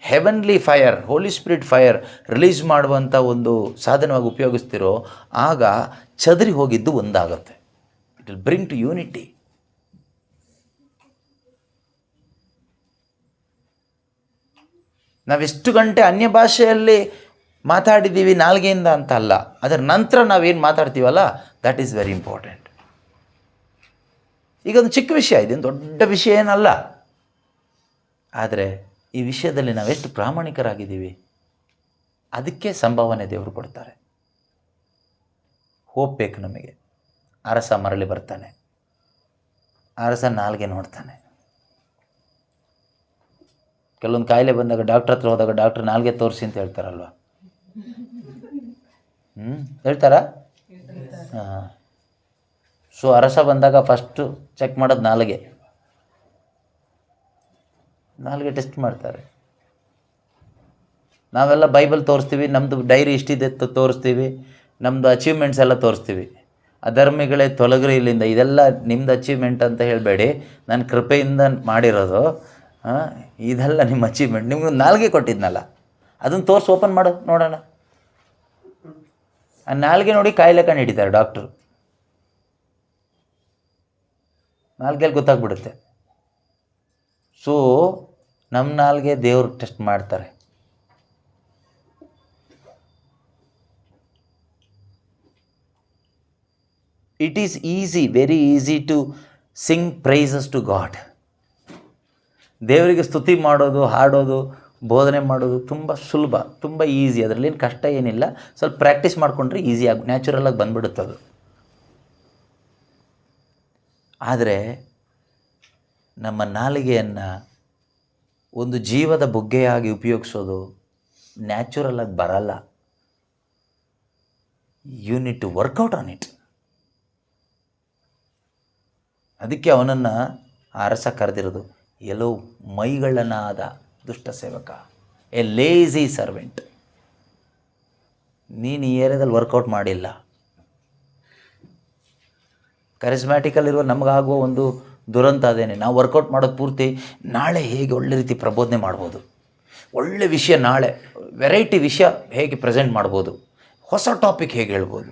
heavenly fire, holy spirit fire release ಮಾಡುವಂಥ ಒಂದು ಸಾಧನವಾಗಿ ಉಪಯೋಗಿಸ್ತಿರೋ, ಆಗ ಚದರಿ ಹೋಗಿದ್ದು ಒಂದಾಗುತ್ತೆ. It will bring to unity. ನಾವೆಷ್ಟು ಗಂಟೆ ಅನ್ಯ ಭಾಷೆಯಲ್ಲಿ ಮಾತಾಡಿದ್ದೀವಿ ನಾಲ್ಗೆಯಿಂದ ಅಂತ ಅಲ್ಲ, ಅದರ ನಂತರ ನಾವೇನು ಮಾತಾಡ್ತೀವಲ್ಲ, ದ್ಯಾಟ್ ಈಸ್ ವೆರಿ ಇಂಪಾರ್ಟೆಂಟ್. ಈಗ ಒಂದು ಚಿಕ್ಕ ವಿಷಯ, ಇದೇನು ದೊಡ್ಡ ವಿಷಯ ಏನಲ್ಲ, ಆದರೆ ಈ ವಿಷಯದಲ್ಲಿ ನಾವೆಷ್ಟು ಪ್ರಾಮಾಣಿಕರಾಗಿದ್ದೀವಿ, ಅದಕ್ಕೆ ಸಂಭಾವನೆ ದೇವರು ಕೊಡ್ತಾರೆ. ಹೋಪ್ ಬೇಕು ನಮಗೆ. ಅರಸ ಮರಳಿ ಬರ್ತಾನೆ, ಅರಸ ನಾಲ್ಗೆ ನೋಡ್ತಾನೆ. ಕೆಲವೊಂದು ಕಾಯಿಲೆ ಬಂದಾಗ ಡಾಕ್ಟ್ರ್ ಹತ್ರ ಹೋದಾಗ ಡಾಕ್ಟ್ರ್ ನಾಲ್ಗೆ ತೋರಿಸಿ ಅಂತ ಹೇಳ್ತಾರಲ್ವ, ಹೇಳ್ತಾರಾ? ಹಾಂ. ಸೊ ಅರಸ ಬಂದಾಗ ಫಸ್ಟು ಚೆಕ್ ಮಾಡೋದು ನಾಲಿಗೆ ಟೆಸ್ಟ್ ಮಾಡ್ತಾರೆ. ನಾವೆಲ್ಲ ಬೈಬಲ್ ತೋರಿಸ್ತೀವಿ, ನಮ್ಮದು ಡೈರಿ ಇಷ್ಟಿದೆ ತೋರಿಸ್ತೀವಿ, ನಮ್ಮದು ಅಚೀವ್ಮೆಂಟ್ಸ್ ಎಲ್ಲ ತೋರಿಸ್ತೀವಿ. ಅಧರ್ಮಿಗಳೇ ತೊಲಗ್ರಿ ಇಲ್ಲಿಂದ, ಇದೆಲ್ಲ ನಿಮ್ಮದು ಅಚೀವ್ಮೆಂಟ್ ಅಂತ ಹೇಳಬೇಡಿ, ನನ್ನ ಕೃಪೆಯಿಂದ ಮಾಡಿರೋದು, ಇದೆಲ್ಲ ನಿಮ್ಮ ಅಚೀವ್ಮೆಂಟ್. ನಿಮ್ಗೆ ನಾಲ್ಗೆ ಕೊಟ್ಟಿದ್ನಲ್ಲ, ಅದನ್ನು ತೋರಿಸಿ ಓಪನ್ ಮಾಡು ನೋಡೋಣ. ಆ ನಾಲ್ಗೆ ನೋಡಿ ಕಾಯಿಲೆ ಕಂಡು ಹಿಡಿತಾರೆ ಡಾಕ್ಟ್ರು. ನಾಲ್ಗೆಲ್ಲಿ ಗೊತ್ತಾಗ್ಬಿಡುತ್ತೆ. ಸೊ ನಮ್ಮ ನಾಲ್ಗೆ ದೇವ್ರು ಟೆಸ್ಟ್ ಮಾಡ್ತಾರೆ. It is easy, very easy to sing praises to God. ದೇವರಿಗೆ ಸ್ತುತಿ ಮಾಡೋದು, ಹಾಡೋದು, ಬೋಧನೆ ಮಾಡೋದು ತುಂಬ ಸುಲಭ, ತುಂಬ ಈಸಿ. ಅದರಲ್ಲೇನು ಕಷ್ಟ ಏನಿಲ್ಲ. ಸ್ವಲ್ಪ ಪ್ರಾಕ್ಟೀಸ್ ಮಾಡಿಕೊಂಡ್ರೆ ಈಸಿಯಾಗಿ ನ್ಯಾಚುರಲಾಗಿ ಬಂದ್ಬಿಡುತ್ತದು. ಆದರೆ ನಮ್ಮ ನಾಲಿಗೆಯನ್ನು ಒಂದು ಜೀವದ ಬುಗ್ಗೆಯಾಗಿ ಉಪಯೋಗಿಸೋದು ನ್ಯಾಚುರಲಾಗಿ ಬರಲ್ಲ. You need to work out on it. ಅದಕ್ಕೆ ಅವನನ್ನು ಅರಸ ಕರೆದಿರೋದು, ಎಲ್ಲೋ ಮೈಗಳನಾದ ದುಷ್ಟ ಸೇವಕ, ಎ ಲೇಝಿ ಸರ್ವೆಂಟ್. ನೀನು ಈ ಏರಿಯಾದಲ್ಲಿ ವರ್ಕೌಟ್ ಮಾಡಿಲ್ಲ. ಕರಿಸ್ಮ್ಯಾಟಿಕಲ್ಲಿರುವ ನಮಗಾಗುವ ಒಂದು ದುರಂತ ಅದೇನೆ, ನಾವು ವರ್ಕೌಟ್ ಮಾಡೋದು ಪೂರ್ತಿ ನಾಳೆ ಹೇಗೆ ಒಳ್ಳೆ ರೀತಿ ಪ್ರಬೋಧನೆ ಮಾಡ್ಬೋದು, ಒಳ್ಳೆ ವಿಷಯ ನಾಳೆ ವೆರೈಟಿ ವಿಷಯ ಹೇಗೆ ಪ್ರೆಸೆಂಟ್ ಮಾಡ್ಬೋದು, ಹೊಸ ಟಾಪಿಕ್ ಹೇಗೆ ಹೇಳ್ಬೋದು.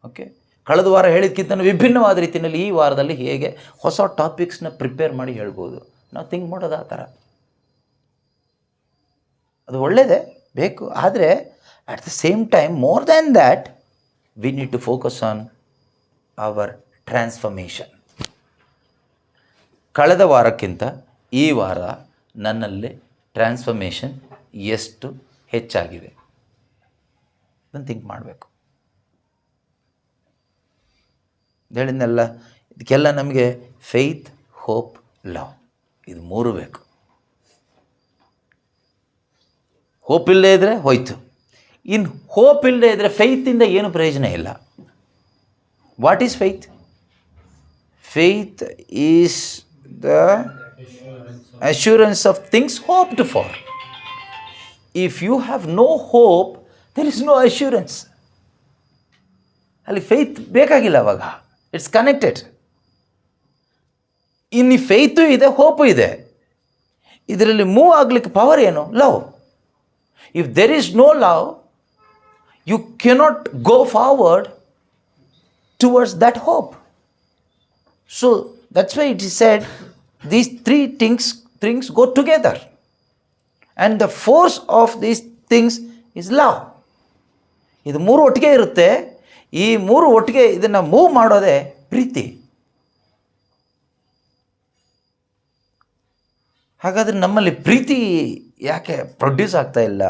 ಓಕೆ, ಕಳೆದ ವಾರ ಹೇಳಿದ್ಕಿಂತ ವಿಭಿನ್ನವಾದ ರೀತಿಯಲ್ಲಿ ಈ ವಾರದಲ್ಲಿ ಹೇಗೆ ಹೊಸ ಟಾಪಿಕ್ಸ್ನ ಪ್ರಿಪೇರ್ ಮಾಡಿ ಹೇಳ್ಬೋದು. ನಾವು ಥಿಂಕ್ ಮಾಡೋದು ಆ ಥರ. ಅದು ಒಳ್ಳೆಯದೇ, ಬೇಕು. ಆದರೆ at the same time more than that we need to focus on our transformation. ಕಳೆದ ವಾರಕ್ಕಿಂತ ಈ ವಾರ ನನ್ನಲ್ಲಿ ಟ್ರಾನ್ಸ್ಫರ್ಮೇಷನ್ ಎಷ್ಟು ಹೆಚ್ಚಾಗಿದೆ ಅದನ್ನು ಥಿಂಕ್ ಮಾಡಬೇಕು. ಹೇಳಿದ್ನೆಲ್ಲ, ಇದಕ್ಕೆಲ್ಲ ನಮಗೆ ಫೇತ್, ಹೋಪ್, ಲವ್, ಇದು ಮೂರು ಬೇಕು. ಹೋಪ್ ಇಲ್ಲದೇ ಇದ್ದರೆ ಹೋಯ್ತು. ಇನ್ನು ಹೋಪ್ ಇಲ್ಲದೇ ಇದ್ದರೆ ಫೇತಿಂದ ಏನು ಪ್ರಯೋಜನ ಇಲ್ಲ. What is faith? Faith is the assurance of things hoped for. If you have no hope, there is no assurance. ಅಲ್ಲಿ ಫೇತ್ ಬೇಕಾಗಿಲ್ಲ ಅವಾಗ. It's connected. ಇನ್ನು ಫೇತು ಇದೆ, ಹೋಪು ಇದೆ. ಇದರಲ್ಲಿ ಮೂವ್ ಆಗಲಿಕ್ಕೆ ಪವರ್ ಏನು? Love. If there is no love, you cannot go forward towards that hope. So that's why it is said these three things go together, and the force of these things is love. ಇದು ಮೂರು ಒಟ್ಟಿಗೆ ಇರುತ್ತೆ. ಈ ಮೂರು ಒಟ್ಟಿಗೆ ಇದನ್ನು move ಮಾಡೋದೇ ಪ್ರೀತಿ. ಹಾಗಾದರೆ ನಮ್ಮಲ್ಲಿ ಪ್ರೀತಿ ಯಾಕೆ ಪ್ರೊಡ್ಯೂಸ್ ಆಗ್ತಾ ಇಲ್ಲ?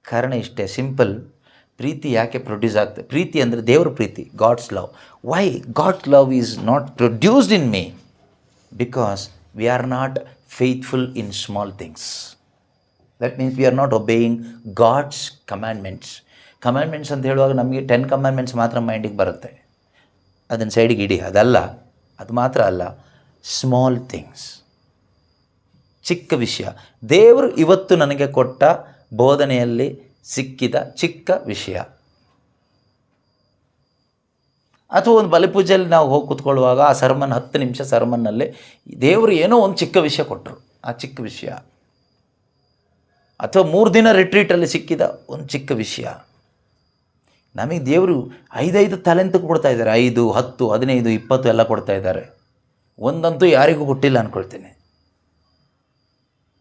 ಕಾರಣ ಇಷ್ಟೇ, ಸಿಂಪಲ್. ಪ್ರೀತಿ ಯಾಕೆ ಪ್ರೊಡ್ಯೂಸ್ ಆಗ್ತದೆ? ಪ್ರೀತಿ ಅಂದರೆ ದೇವರ ಪ್ರೀತಿ, God's love. Why God's love is not produced in me? Because we are not faithful in small things. That means we are not obeying God's commandments. Commandments ಅಂತ ಹೇಳುವಾಗ ನಮಗೆ 10 commandments ಮಾತ್ರ ಮೈಂಡಿಗೆ ಬರುತ್ತೆ. ಅದನ್ನು ಸೈಡಿಗೆ ಇಡಿ, ಅದಲ್ಲ, ಅದು ಮಾತ್ರ ಅಲ್ಲ. ಸ್ಮಾಲ್ ಥಿಂಗ್ಸ್, ಚಿಕ್ಕ ವಿಷಯ. ದೇವರು ಇವತ್ತು ನನಗೆ ಕೊಟ್ಟ ಬೋಧನೆಯಲ್ಲಿ ಸಿಕ್ಕಿದ ಚಿಕ್ಕ ವಿಷಯ. ಅಥವಾ ಒಂದು ಬಲಿಪೂಜೆಯಲ್ಲಿ ನಾವು ಹೋಗಿ ಕೂತ್ಕೊಳ್ಳುವಾಗ ಆ ಸರ್ಮನ್ 10 ನಿಮಿಷ ಸರ್ಮನ್ನಲ್ಲಿ ದೇವರು ಏನೋ ಒಂದು ಚಿಕ್ಕ ವಿಷಯ ಕೊಟ್ಟರು, ಆ ಚಿಕ್ಕ ವಿಷಯ. ಅಥವಾ 3 ದಿನ ರಿಟ್ರೀಟಲ್ಲಿ ಸಿಕ್ಕಿದ ಒಂದು ಚಿಕ್ಕ ವಿಷಯ. ನಮಗೆ ದೇವರು 5 ತಲೆಂತ ಕೊಡ್ತಾ ಇದ್ದಾರೆ. 5, 10, 15, 20 ಎಲ್ಲ ಕೊಡ್ತಾ ಇದ್ದಾರೆ. ಒಂದಂತೂ ಯಾರಿಗೂ ಕೊಟ್ಟಿಲ್ಲ ಅಂದ್ಕೊಳ್ತೀನಿ.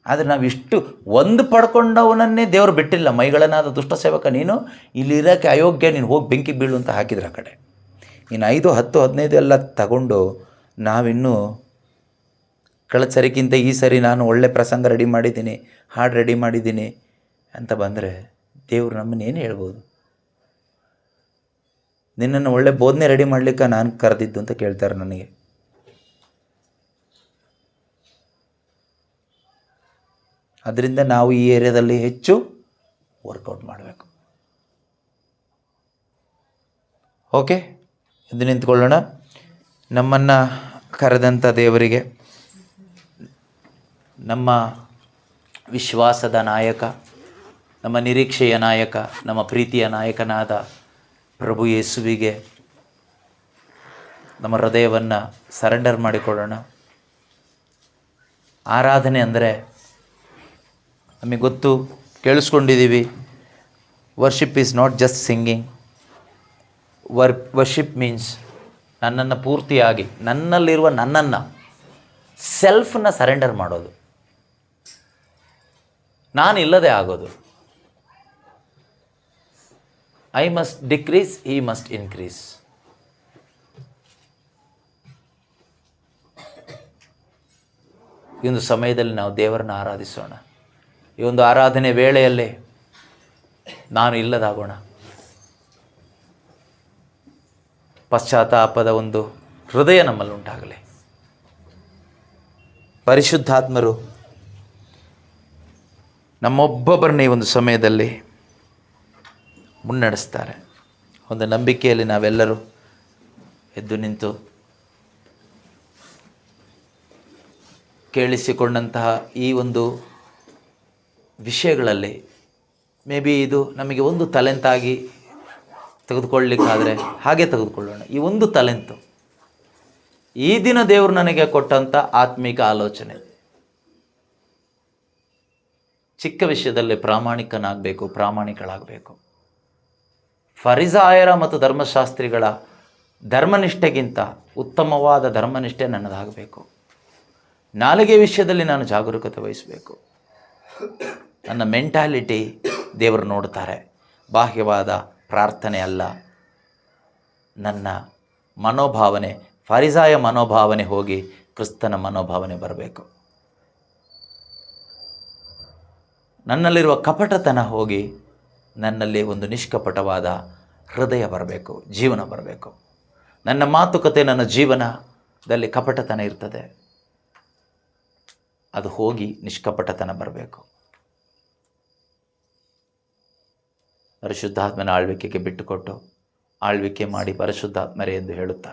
ಆದರೆ ನಾವು ಇಷ್ಟು ಒಂದು ಪಡ್ಕೊಂಡವನನ್ನೇ ದೇವರು ಬಿಟ್ಟಿಲ್ಲ. ಮೈಗಳನ್ನಾದ ದುಷ್ಟ ಸೇವಕ, ನೀನು ಇಲ್ಲಿರೋಕ್ಕೆ ಅಯೋಗ್ಯ, ನೀನು ಹೋಗಿ ಬೆಂಕಿ ಬೀಳು ಅಂತ ಹಾಕಿದ್ರ ಆ ಕಡೆ. ಇನ್ನು 5, 10, 15 ಎಲ್ಲ ತಗೊಂಡು ನಾವಿನ್ನೂ ಕಳೆದ ಸರಿಗಿಂತ ಈ ಸರಿ ನಾನು ಒಳ್ಳೆ ಪ್ರಸಂಗ ರೆಡಿ ಮಾಡಿದ್ದೀನಿ, ಹಾಡು ರೆಡಿ ಮಾಡಿದ್ದೀನಿ ಅಂತ ಬಂದರೆ ದೇವರು ನಮ್ಮನ್ನೇನು ಹೇಳ್ಬೋದು? ನಿನ್ನನ್ನು ಒಳ್ಳೆ ಬೋಧನೆ ರೆಡಿ ಮಾಡಲಿಕ್ಕೆ ನಾನು ಕರೆದಿದ್ದು ಅಂತ ಕೇಳ್ತಾರೆ ನನಗೆ. ಅದರಿಂದ ನಾವು ಈ ಏರಿಯಾದಲ್ಲಿ ಹೆಚ್ಚು ವರ್ಕೌಟ್ ಮಾಡಬೇಕು. ಓಕೆ, ಇದು ನಿಂತ್ಕೊಳ್ಳೋಣ. ನಮ್ಮನ್ನು ಕರೆದಂಥ ದೇವರಿಗೆ, ನಮ್ಮ ವಿಶ್ವಾಸದ ನಾಯಕ, ನಮ್ಮ ನಿರೀಕ್ಷೆಯ ನಾಯಕ, ನಮ್ಮ ಪ್ರೀತಿಯ ನಾಯಕನಾದ ಪ್ರಭು ಯೇಸುವಿಗೆ ನಮ್ಮ ಹೃದಯವನ್ನು ಸರೆಂಡರ್ ಮಾಡಿಕೊಳ್ಳೋಣ. ಆರಾಧನೆ ಅಂದರೆ ನಮಗೆ ಗೊತ್ತು, ಕೇಳಿಸ್ಕೊಂಡಿದ್ದೀವಿ. Worship is not just singing. Worship means ನನ್ನನ್ನು ಪೂರ್ತಿಯಾಗಿ, ನನ್ನಲ್ಲಿರುವ ನನ್ನನ್ನು, ಸೆಲ್ಫನ್ನ ಸರೆಂಡರ್ ಮಾಡೋದು. ನಾನಿಲ್ಲದೆ ಆಗೋದು. I must decrease, he must increase. ಈ ಒಂದು ಸಮಯದಲ್ಲಿ ನಾವು ದೇವರನ್ನು ಆರಾಧಿಸೋಣ. ಈ ಒಂದು ಆರಾಧನೆ ವೇಳೆಯಲ್ಲಿ ನಾನು ಇಲ್ಲದಾಗೋಣ. ಪಶ್ಚಾತ್ತಾಪದ ಒಂದು ಹೃದಯ ನಮ್ಮಲ್ಲಿ ಉಂಟಾಗಲಿ. ಪರಿಶುದ್ಧಾತ್ಮರು ನಮ್ಮೊಬ್ಬೊಬ್ಬರನ್ನ ಈ ಒಂದು ಸಮಯದಲ್ಲಿ ಮುನ್ನಡೆಸ್ತಾರೆ. ಒಂದು ನಂಬಿಕೆಯಲ್ಲಿ ನಾವೆಲ್ಲರೂ ಎದ್ದು ನಿಂತು ಕೇಳಿಸಿಕೊಂಡಂತಹ ಈ ಒಂದು ವಿಷಯಗಳಲ್ಲಿ ಮೇ ಬಿ ಇದು ನಮಗೆ ಒಂದು ತಲೆಂತಾಗಿ ತೆಗೆದುಕೊಳ್ಳಲಿಕ್ಕಾದರೆ ಹಾಗೆ ತೆಗೆದುಕೊಳ್ಳೋಣ. ಈ ಒಂದು ತಲೆಂತು ಈ ದಿನ ದೇವರು ನನಗೆ ಕೊಟ್ಟಂಥ ಆತ್ಮಿಕ ಆಲೋಚನೆ. ಚಿಕ್ಕ ವಿಷಯದಲ್ಲಿ ಪ್ರಾಮಾಣಿಕಳಾಗಬೇಕು. ಫರಿಸಾಯರ ಮತ್ತು ಧರ್ಮಶಾಸ್ತ್ರಿಗಳ ಧರ್ಮನಿಷ್ಠೆಗಿಂತ ಉತ್ತಮವಾದ ಧರ್ಮನಿಷ್ಠೆ ನನ್ನದಾಗಬೇಕು. ನಾಲಿಗೆ ವಿಷಯದಲ್ಲಿ ನಾನು ಜಾಗರೂಕತೆ ವಹಿಸಬೇಕು. ನನ್ನ ಮೆಂಟ್ಯಾಲಿಟಿ ದೇವರು ನೋಡ್ತಾರೆ. ಬಾಹ್ಯವಾದ ಪ್ರಾರ್ಥನೆ ಅಲ್ಲ, ನನ್ನ ಮನೋಭಾವನೆ, ಫರಿಸಾಯ ಮನೋಭಾವನೆ ಹೋಗಿ ಕ್ರಿಸ್ತನ ಮನೋಭಾವನೆ ಬರಬೇಕು. ನನ್ನಲ್ಲಿರುವ ಕಪಟತನ ಹೋಗಿ ನನ್ನಲ್ಲಿ ಒಂದು ನಿಷ್ಕಪಟವಾದ ಹೃದಯ ಬರಬೇಕು, ಜೀವನ ಬರಬೇಕು. ನನ್ನ ಮಾತುಕತೆ, ನನ್ನ ಜೀವನದಲ್ಲಿ ಕಪಟತನ ಇರ್ತದೆ, ಅದು ಹೋಗಿ ನಿಷ್ಕಪಟತನ ಬರಬೇಕು. ಪರಿಶುದ್ಧಾತ್ಮನ ಆಳ್ವಿಕೆಗೆ ಬಿಟ್ಟುಕೊಟ್ಟು ಆಳ್ವಿಕೆ ಮಾಡಿ ಪರಿಶುದ್ಧಾತ್ಮರೇ ಎಂದು ಹೇಳುತ್ತಾ,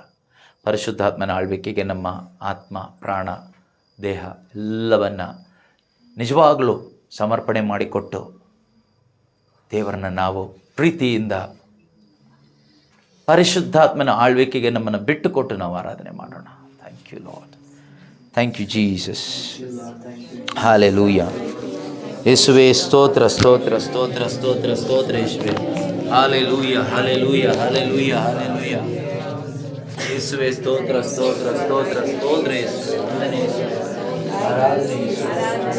ಪರಿಶುದ್ಧಾತ್ಮನ ಆಳ್ವಿಕೆಗೆ ನಮ್ಮ ಆತ್ಮ, ಪ್ರಾಣ, ದೇಹ ಎಲ್ಲವನ್ನು ನಿಜವಾಗಲೂ ಸಮರ್ಪಣೆ ಮಾಡಿಕೊಟ್ಟು ದೇವರನ್ನು ನಾವು ಪ್ರೀತಿಯಿಂದ ಪರಿಶುದ್ಧಾತ್ಮನ ಆಳ್ವಿಕೆಗೆ ನಮ್ಮನ್ನು ಬಿಟ್ಟುಕೊಟ್ಟು ನಾವು ಆರಾಧನೆ ಮಾಡೋಣ. Thank you Lord, thank you Jesus, hallelujah. ಯೇಸುವೇ ಸ್ತೋತ್ರ ಸ್ತೋತ್ರ ಸ್ತೋತ್ರ ಸ್ತೋತ್ರ ಸ್ತೋತ್ರ ಯೇಸುವೇ, ಹಾಲೆಲೂಯಾ ಹಾಲೆಲೂಯಾ ಹಾಲೆಲೂಯಾ ಹಾಲೆಲೂಯಾ. ಯೇಸುವೇ ಸ್ತೋತ್ರ ಸ್ತೋತ್ರ ಸ್ತೋತ್ರ ಸ್ತೋತ್ರ ಯೇಸುವೇ, ಆರಾಧನೆ ಯೇಸುವೇ.